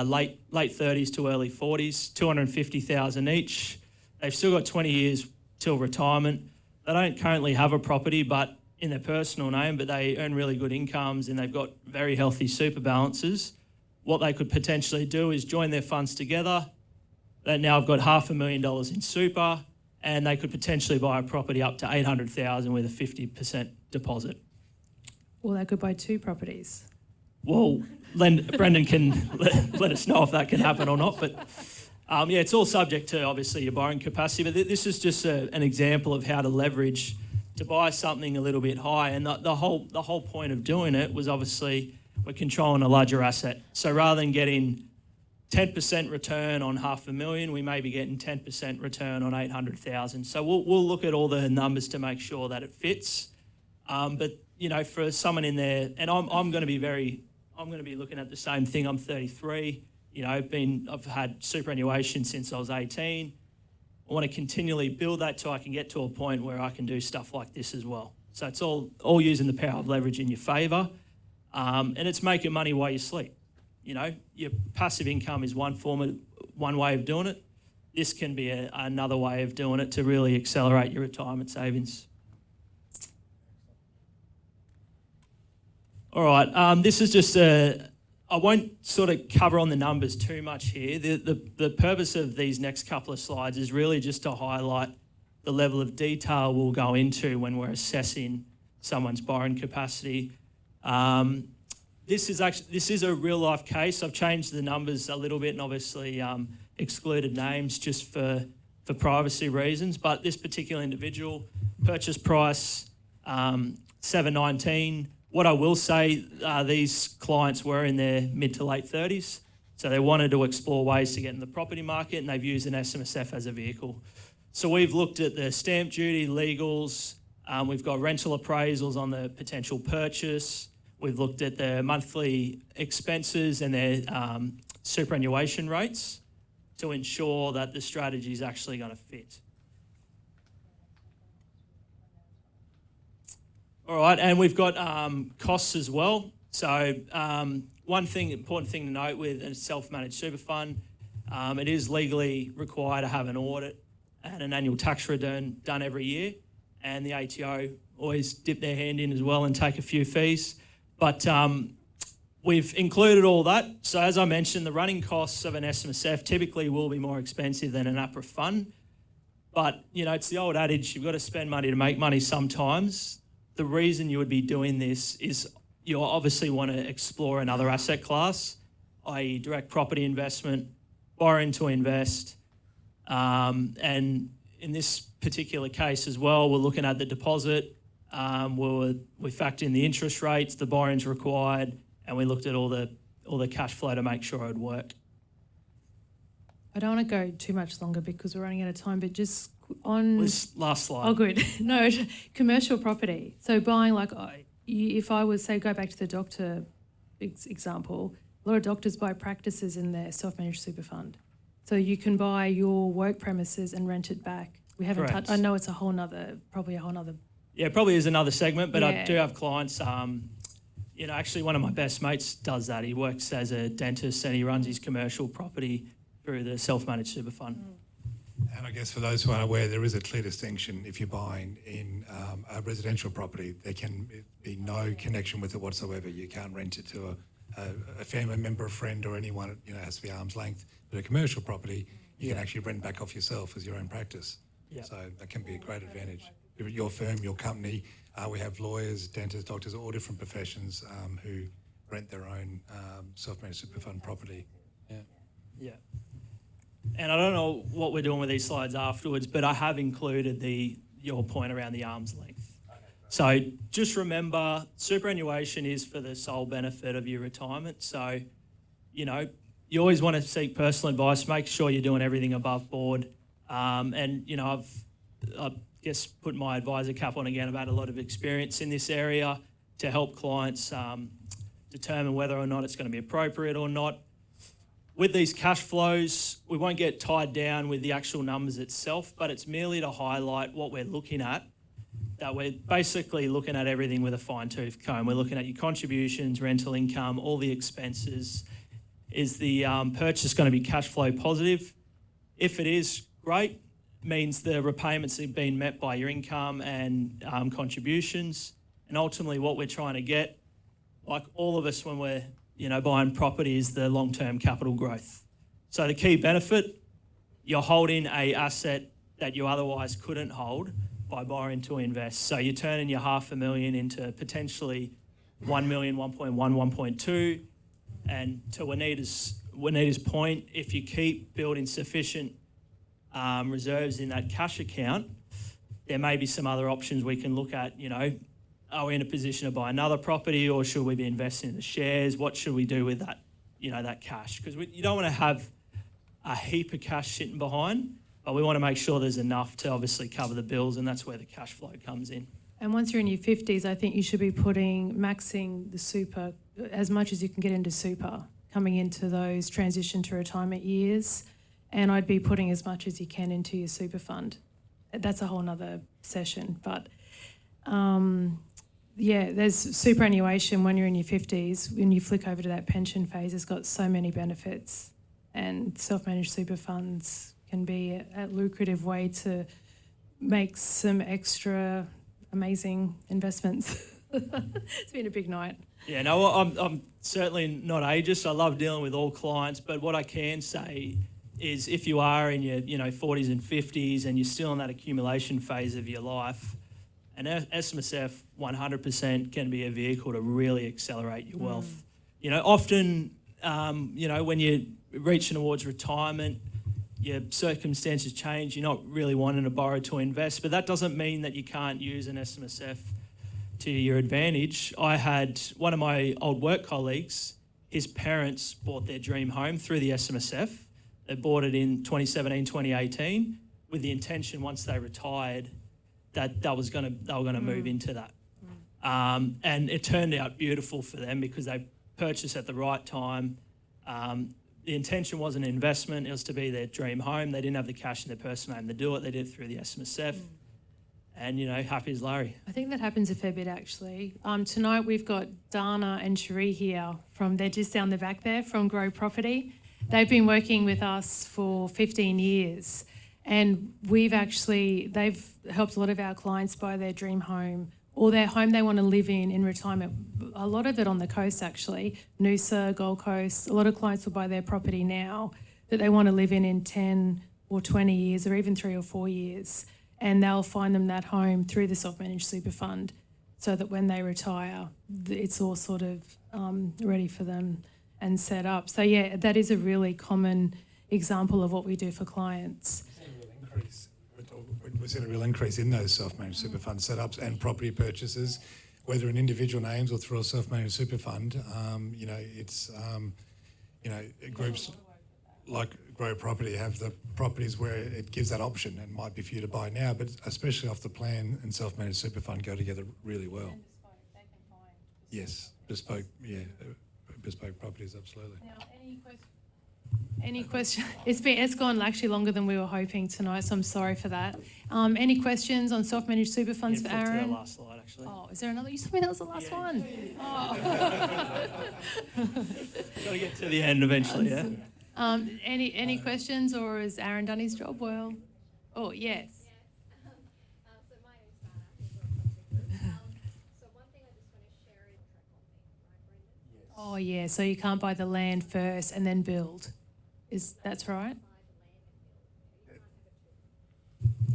Speaker 5: late 30s to early 40s, 250,000 each. They've still got 20 years till retirement. They don't currently have a property but in their personal name, but they earn really good incomes and they've got very healthy super balances. What they could potentially do is join their funds together. They now have got $500,000 in super, and they could potentially buy a property up to $800,000 with a 50% deposit.
Speaker 1: Or they could buy 2 properties.
Speaker 5: Well, Brendan can let us know if that can happen or not. But it's all subject to obviously your borrowing capacity. But this is just an example of how to leverage to buy something a little bit high. And the whole point of doing it was obviously we're controlling a larger asset. So rather than getting 10% return on $500,000, we may be getting 10% return on $800,000. So we'll look at all the numbers to make sure that it fits. But for someone in there, and I'm going to be looking at the same thing. I'm 33. I've had superannuation since I was 18. I want to continually build that till I can get to a point where I can do stuff like this as well. So it's all using the power of leverage in your favour, and it's making money while you sleep. Your passive income is one way of doing it. This can be another way of doing it to really accelerate your retirement savings. All right, this is just I won't sort of cover on the numbers too much here. The purpose of these next couple of slides is really just to highlight the level of detail we'll go into when we're assessing someone's borrowing capacity. This is a real life case. I've changed the numbers a little bit and obviously excluded names just for privacy reasons. But this particular individual, purchase price $719. What I will say, these clients were in their mid to late 30s, so they wanted to explore ways to get in the property market, and they've used an SMSF as a vehicle. So we've looked at the stamp duty, legals. We've got rental appraisals on the potential purchase. We've looked at their monthly expenses and their superannuation rates to ensure that the strategy is actually going to fit. All right, and we've got costs as well. So important thing to note with a self-managed super fund, it is legally required to have an audit and an annual tax return done every year. And the ATO always dip their hand in as well and take a few fees. But we've included all that. So as I mentioned, the running costs of an SMSF typically will be more expensive than an APRA fund. But, you know, it's the old adage, you've got to spend money to make money sometimes. The reason you would be doing this is you obviously want to explore another asset class, i.e. direct property investment, borrowing to invest. And in this particular case as well, we're looking at the deposit, we factored in the interest rates, the borrowings required, and we looked at all the cash flow to make sure it would work.
Speaker 1: I don't want to go too much longer because we're running out of time, but just on...
Speaker 5: This last slide.
Speaker 1: Oh, good. No, commercial property. So buying, like, if I was, say, go back to the doctor example, a lot of doctors buy practices in their self-managed super fund. So you can buy your work premises and rent it back. We haven't touched... I know it's probably a whole nother...
Speaker 5: Yeah, it probably is another segment, but
Speaker 1: Yeah.
Speaker 5: I do have clients... you know, actually one of my best mates does that. He works as a dentist and he runs his commercial property through the self-managed super fund.
Speaker 2: And I guess for those who aren't aware, there is a clear distinction. If you're buying in a residential property, there can be no connection with it whatsoever. You can't rent it to a family member, a friend, or anyone. You know, it has to be arm's length. But a commercial property, you can actually rent back off yourself as your own practice.
Speaker 5: Yeah.
Speaker 2: So that can be a great advantage. Your firm, your company, we have lawyers, dentists, doctors, all different professions who rent their own self-managed super fund property.
Speaker 5: Yeah. And I don't know what we're doing with these slides afterwards, but I have included your point around the arm's length. So just remember, superannuation is for the sole benefit of your retirement. So, you know, you always want to seek personal advice, make sure you're doing everything above board. And, you know, I've just put my advisor cap on again. I've had a lot of experience in this area to help clients determine whether or not it's going to be appropriate or not. With these cash flows, we won't get tied down with the actual numbers itself, but it's merely to highlight what we're looking at, that we're basically looking at everything with a fine-tooth comb. We're looking at your contributions, rental income, all the expenses. Is the purchase going to be cash flow positive? If it is, great. Means the repayments have been met by your income and contributions. And ultimately what we're trying to get, like all of us when we're buying property, is the long-term capital growth. So the key benefit, you're holding a asset that you otherwise couldn't hold by borrowing to invest. So you're turning your $500,000 into potentially 1 million, 1.1, 1.2. And to Juanita's point, if you keep building sufficient reserves in that cash account, there may be some other options we can look at. Are we in a position to buy another property, or should we be investing in the shares? What should we do with that, that cash? Because you don't want to have a heap of cash sitting behind, but we want to make sure there's enough to obviously cover the bills, and that's where the cash flow comes in.
Speaker 1: And once you're in your 50s, I think you should be maxing the super as much as you can get into super, coming into those transition to retirement years. And I'd be putting as much as you can into your super fund. That's a whole nother session. But there's superannuation when you're in your 50s. When you flick over to that pension phase, it's got so many benefits. And self-managed super funds can be a lucrative way to make some extra amazing investments. It's been a big night.
Speaker 5: Yeah, no, I'm certainly not ageist. I love dealing with all clients, but what I can say is if you are in your 40s and 50s and you're still in that accumulation phase of your life, an SMSF 100% can be a vehicle to really accelerate your wealth. Often, when you're reaching towards retirement, your circumstances change. You're not really wanting to borrow to invest, but that doesn't mean that you can't use an SMSF to your advantage. I had one of my old work colleagues, his parents bought their dream home through the SMSF. They bought it in 2017, 2018 with the intention once they retired that they were going to move into that. And it turned out beautiful for them because they purchased at the right time. The intention wasn't an investment, it was to be their dream home. They didn't have the cash in their personal name to do it. They did it through the SMSF. And, happy as Larry.
Speaker 1: I think that happens a fair bit, actually. Tonight we've got Dana and Cherie here they're just down the back there from Grow Property. They've been working with us for 15 years. And they've helped a lot of our clients buy their dream home or their home they want to live in retirement. A lot of it on the coast, actually, Noosa, Gold Coast. A lot of clients will buy their property now that they want to live in 10 or 20 years or even 3 or 4 years. And they'll find them that home through the self-managed super fund so that when they retire, it's all sort of ready for them and set up. So, yeah, that is a really common example of what we do for clients.
Speaker 2: We've seen a real increase in those self-managed super fund setups and property purchases, whether in individual names or through a self-managed super fund. Groups like Grow Property have the properties where it gives that option and might be for you to buy now, but especially off the plan and self-managed super fund go together really well. Yes, bespoke properties, absolutely.
Speaker 1: Now, any question? It's gone actually longer than we were hoping tonight, so I'm sorry for that. Any questions on self-managed super funds for
Speaker 5: Flip to
Speaker 1: Aaron?
Speaker 5: the last slide, actually.
Speaker 1: Oh, is there another? You told me that was the last one. Oh.
Speaker 5: Got to get to the end eventually, yeah?
Speaker 1: Any questions, or has Aaron done his job well? Oh, yes.
Speaker 9: So my name's Dana. So one thing I just want to share is right, Brendan?
Speaker 1: Oh, yeah. So you can't buy the land first and then build. That's right?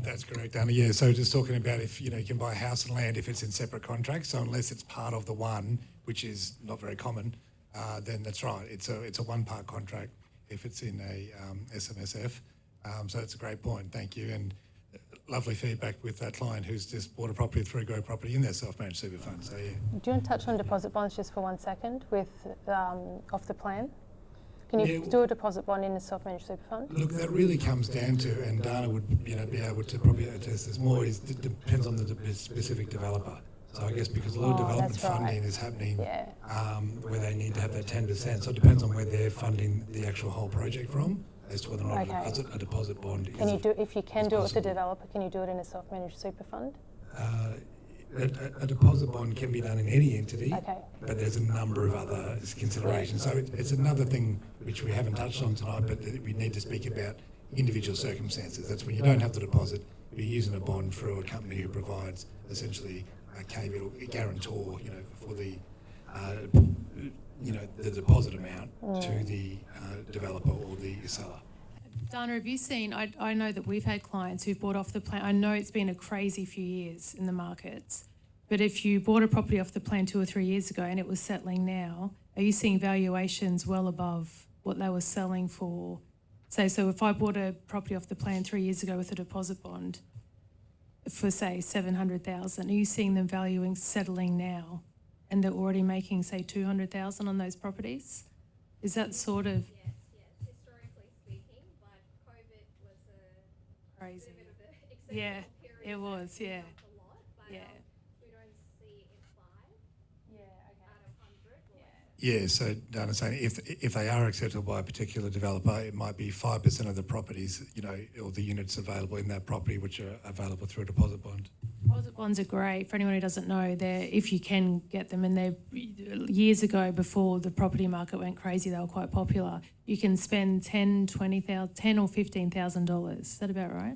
Speaker 2: That's correct, Anna. Yeah, so just talking about if, you can buy a house and land if it's in separate contracts. So unless it's part of the one, which is not very common, then that's right. It's a one-part contract if it's in a SMSF. So it's a great point. Thank you. And lovely feedback with that client who's just bought a property through Grow Property in their self-managed super fund. So, yeah.
Speaker 10: Do you want to touch on deposit bonds just for 1 second with off the plan? Can you do a deposit bond in a self-managed super fund?
Speaker 2: Look, that really comes down to, and Dana would be able to probably attest this more, is it depends on the specific developer. So I guess because a lot of development funding is happening where they need to have that 10%. So it depends on where they're funding the actual whole project from as to whether or not a deposit bond
Speaker 10: can you do, if you can do it with the developer, can you do it in a self-managed super fund?
Speaker 2: A deposit bond can be done in any entity, but there's a number of other considerations. So it's another thing which we haven't touched on tonight, but we need to speak about individual circumstances. That's when you don't have the deposit, you're using a bond through a company who provides essentially a caveat or a guarantor, for the the deposit amount to the developer or the seller.
Speaker 1: Dana, have you seen, I know that we've had clients who've bought off the plan. I know it's been a crazy few years in the markets, but if you bought a property off the plan 2 or 3 years ago and it was settling now, are you seeing valuations well above what they were selling for? So if I bought a property off the plan 3 years ago with a deposit bond for, say, 700,000, are you seeing them valuing settling now and they're already making, say, 200,000 on those properties? Is that sort of... Crazy. Yeah, it was, yeah. Yeah.
Speaker 9: We don't see it 5 out of 100.
Speaker 2: Yeah, so Dana's saying if they are acceptable by a particular developer, it might be 5% of the properties, or the units available in that property which are available through a deposit bond.
Speaker 1: Deposit bonds are great. For anyone who doesn't know, if you can get them, and they're years ago before the property market went crazy, they were quite popular. You can spend $10,000 or $15,000. Is that about right?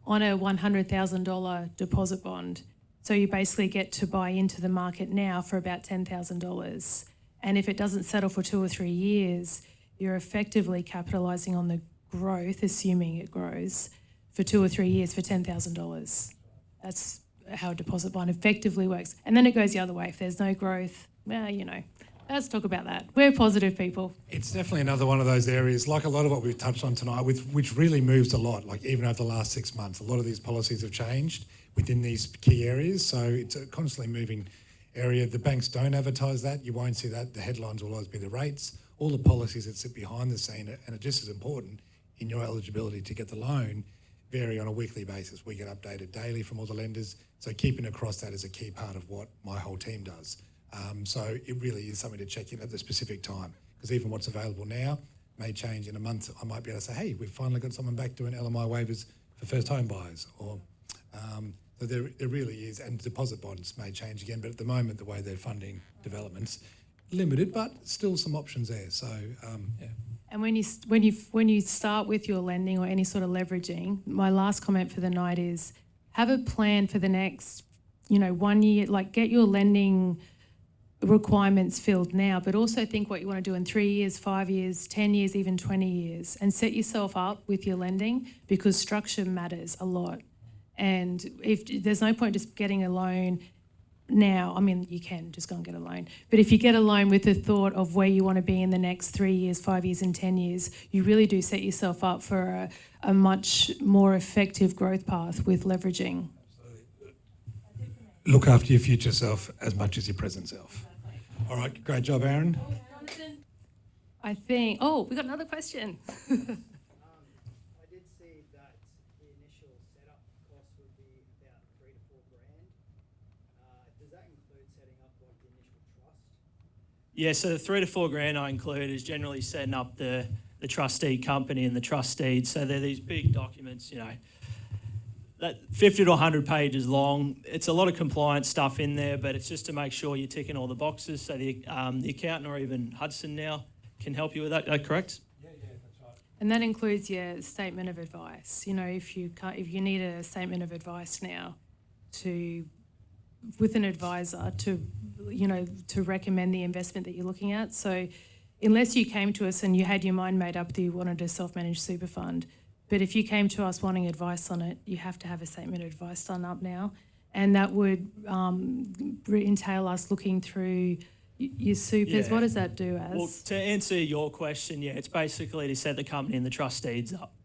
Speaker 1: On a $100,000 deposit bond. So you basically get to buy into the market now for about $10,000. And if it doesn't settle for 2 or 3 years, you're effectively capitalising on the growth, assuming it grows, for 2 or 3 years for $10,000. That's how a deposit bond effectively works. And then it goes the other way. If there's no growth, let's talk about that. We're positive people.
Speaker 2: It's definitely another one of those areas, like a lot of what we've touched on tonight, which really moves a lot. Like even over the last 6 months, a lot of these policies have changed within these key areas. So it's a constantly moving area. The banks don't advertise that. You won't see that. The headlines will always be the rates. All the policies that sit behind the scene, and are just as important in your eligibility to get the loan, vary on a weekly basis. We get updated daily from all the lenders. So keeping across that is a key part of what my whole team does. So it really is something to check in at the specific time, because even what's available now may change in a month. I might be able to say, hey, we've finally got someone back doing LMI waivers for first home buyers, or so there really is, and deposit bonds may change again, but at the moment the way they're funding developments, limited, but still some options there. So
Speaker 1: And when you start with your lending or any sort of leveraging, my last comment for the night is have a plan for the next, 1 year. Like get your lending requirements filled now, but also think what you want to do in 3 years, 5 years, 10 years, even 20 years, and set yourself up with your lending because structure matters a lot. And if there's no point just getting a loan now, I mean, you can just go and get a loan. But if you get a loan with the thought of where you want to be in the next 3 years, 5 years and 10 years, you really do set yourself up for a much more effective growth path with leveraging.
Speaker 2: Look after your future self as much as your present self. All right, great job, Aaron.
Speaker 1: I think, we got another question.
Speaker 11: I did see that the initial setup cost would be about $3 to $4 grand. Does that include setting up like the initial trust?
Speaker 5: Yeah, so the $3 to $4 grand I include is generally setting up the trustee company and the trustee. So they're these big documents, that 50 to 100 pages long. It's a lot of compliance stuff in there, but it's just to make sure you're ticking all the boxes. So the accountant or even Hudson now can help you with that. Correct?
Speaker 2: Yeah, that's right.
Speaker 1: And that includes your statement of advice. If you need a statement of advice now with an advisor to recommend the investment that you're looking at. So unless you came to us and you had your mind made up that you wanted a self-managed super fund, but if you came to us wanting advice on it, you have to have a statement of advice done up now. And that would entail us looking through your supers.
Speaker 5: Yeah.
Speaker 1: What does that do as?
Speaker 5: Well, to answer your question, it's basically to set the company and the trustees up.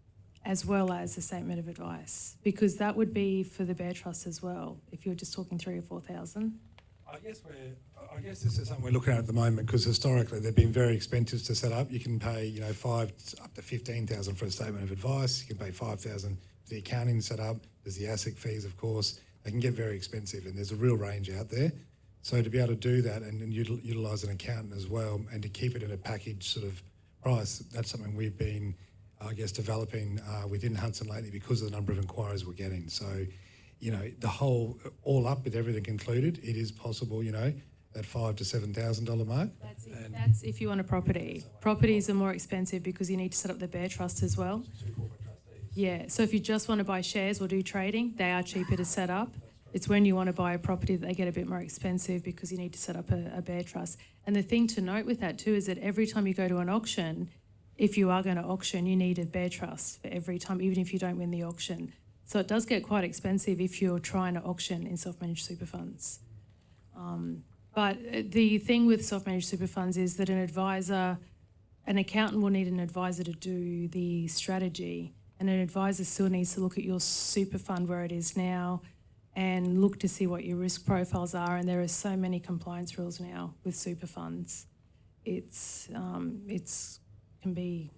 Speaker 1: As well as a statement of advice, because that would be for the Bear Trust as well, if you're just talking 3,000 or 4,000.
Speaker 2: I guess this is something we're looking at the moment because historically they've been very expensive to set up. You can pay, $5,000 up to $15,000 for a statement of advice. You can pay $5,000 for the accounting set up. There's the ASIC fees, of course. They can get very expensive, and there's a real range out there. So to be able to do that and utilise an accountant as well, and to keep it in a package sort of price, that's something we've been, developing within Hudson lately because of the number of inquiries we're getting. So, the whole all up with everything included, it is possible, that $5,000 to $7,000 mark.
Speaker 1: That's if you want a property. Properties are more expensive because you need to set up the Bear Trust as well. Yeah, so if you just want to buy shares or do trading, they are cheaper to set up. It's when you want to buy a property that they get a bit more expensive because you need to set up a Bear Trust. And the thing to note with that too is that every time you go to an auction, if you are going to auction, you need a Bear Trust for every time, even if you don't win the auction. So it does get quite expensive if you're trying to auction in self-managed super funds. But the thing with self-managed super funds is that an accountant will need an advisor to do the strategy, and an advisor still needs to look at your super fund where it is now and look to see what your risk profiles are. And there are so many compliance rules now with super funds. It's can be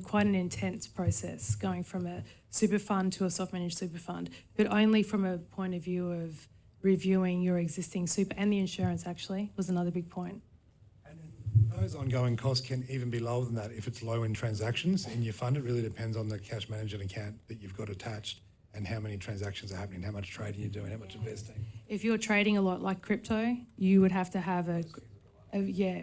Speaker 1: quite an intense process going from a super fund to a self-managed super fund, but only from a point of view of reviewing your existing super, and the insurance actually was another big point.
Speaker 2: And those ongoing costs can even be lower than that if it's low in transactions in your fund. It really depends on the cash management account that you've got attached and how many transactions are happening, how much trading you're doing, how much investing.
Speaker 1: If you're trading a lot like crypto, you would have to have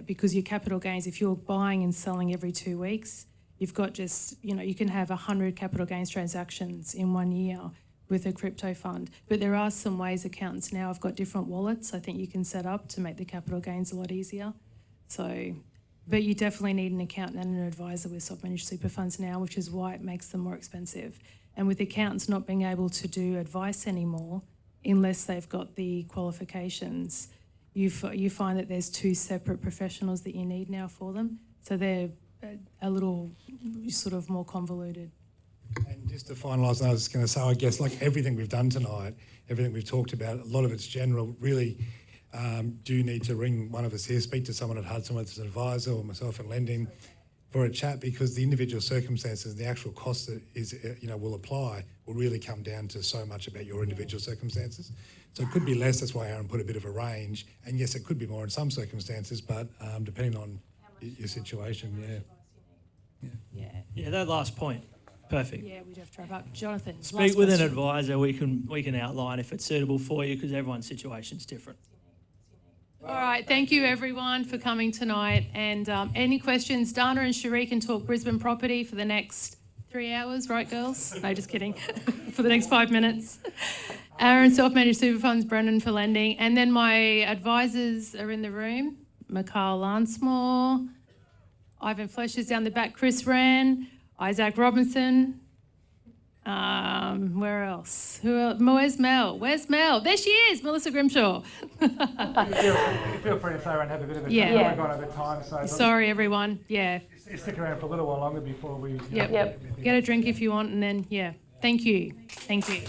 Speaker 1: because your capital gains, if you're buying and selling every 2 weeks, you've got just, you can have 100 capital gains transactions in 1 year with a crypto fund. But there are some ways accountants now have got different wallets I think you can set up to make the capital gains a lot easier. So, but you definitely need an accountant and an advisor with self-managed super funds now, which is why it makes them more expensive. And with accountants not being able to do advice anymore, unless they've got the qualifications, you find that there's 2 separate professionals that you need now for them. So they're a little sort of more convoluted.
Speaker 2: And just to finalise, I was going to say, I guess like everything we've done tonight, everything we've talked about, a lot of it's general, really do need to ring one of us here, speak to someone at Hudson, whether it's an advisor or myself in lending, for a chat, because the individual circumstances, the actual cost that is, will apply will really come down to so much about your individual circumstances. So it could be less, that's why Aaron put a bit of a range, and yes, it could be more in some circumstances, but depending on your situation,
Speaker 5: Yeah, that last point. Perfect.
Speaker 1: Yeah, we'd have to wrap up. Jonathan,
Speaker 5: Speak with an advisor. We can outline if it's suitable for you because everyone's situation's different.
Speaker 1: All right, thank you everyone for coming tonight. And any questions, Dana and Cherie can talk Brisbane property for the next 3 hours, right girls? No, just kidding. For the next 5 minutes. Aaron, self-managed super funds, Brendan for lending. And then my advisors are in the room. Mikhail Lansmore, Ivan Fletcher's down the back, Chris Wren, Isaac Robinson. Where else? Who else? Where's Mel? Where's Mel? There she is, Melissa Grimshaw.
Speaker 8: Feel free to stay around and have a bit of a
Speaker 1: Yeah.
Speaker 8: chat. We've gone over time, so
Speaker 1: Sorry, everyone. Yeah.
Speaker 8: stick around for a little while longer before we...
Speaker 1: Yep. Get a drink if you want, and then, yeah. Thank you. Thank you.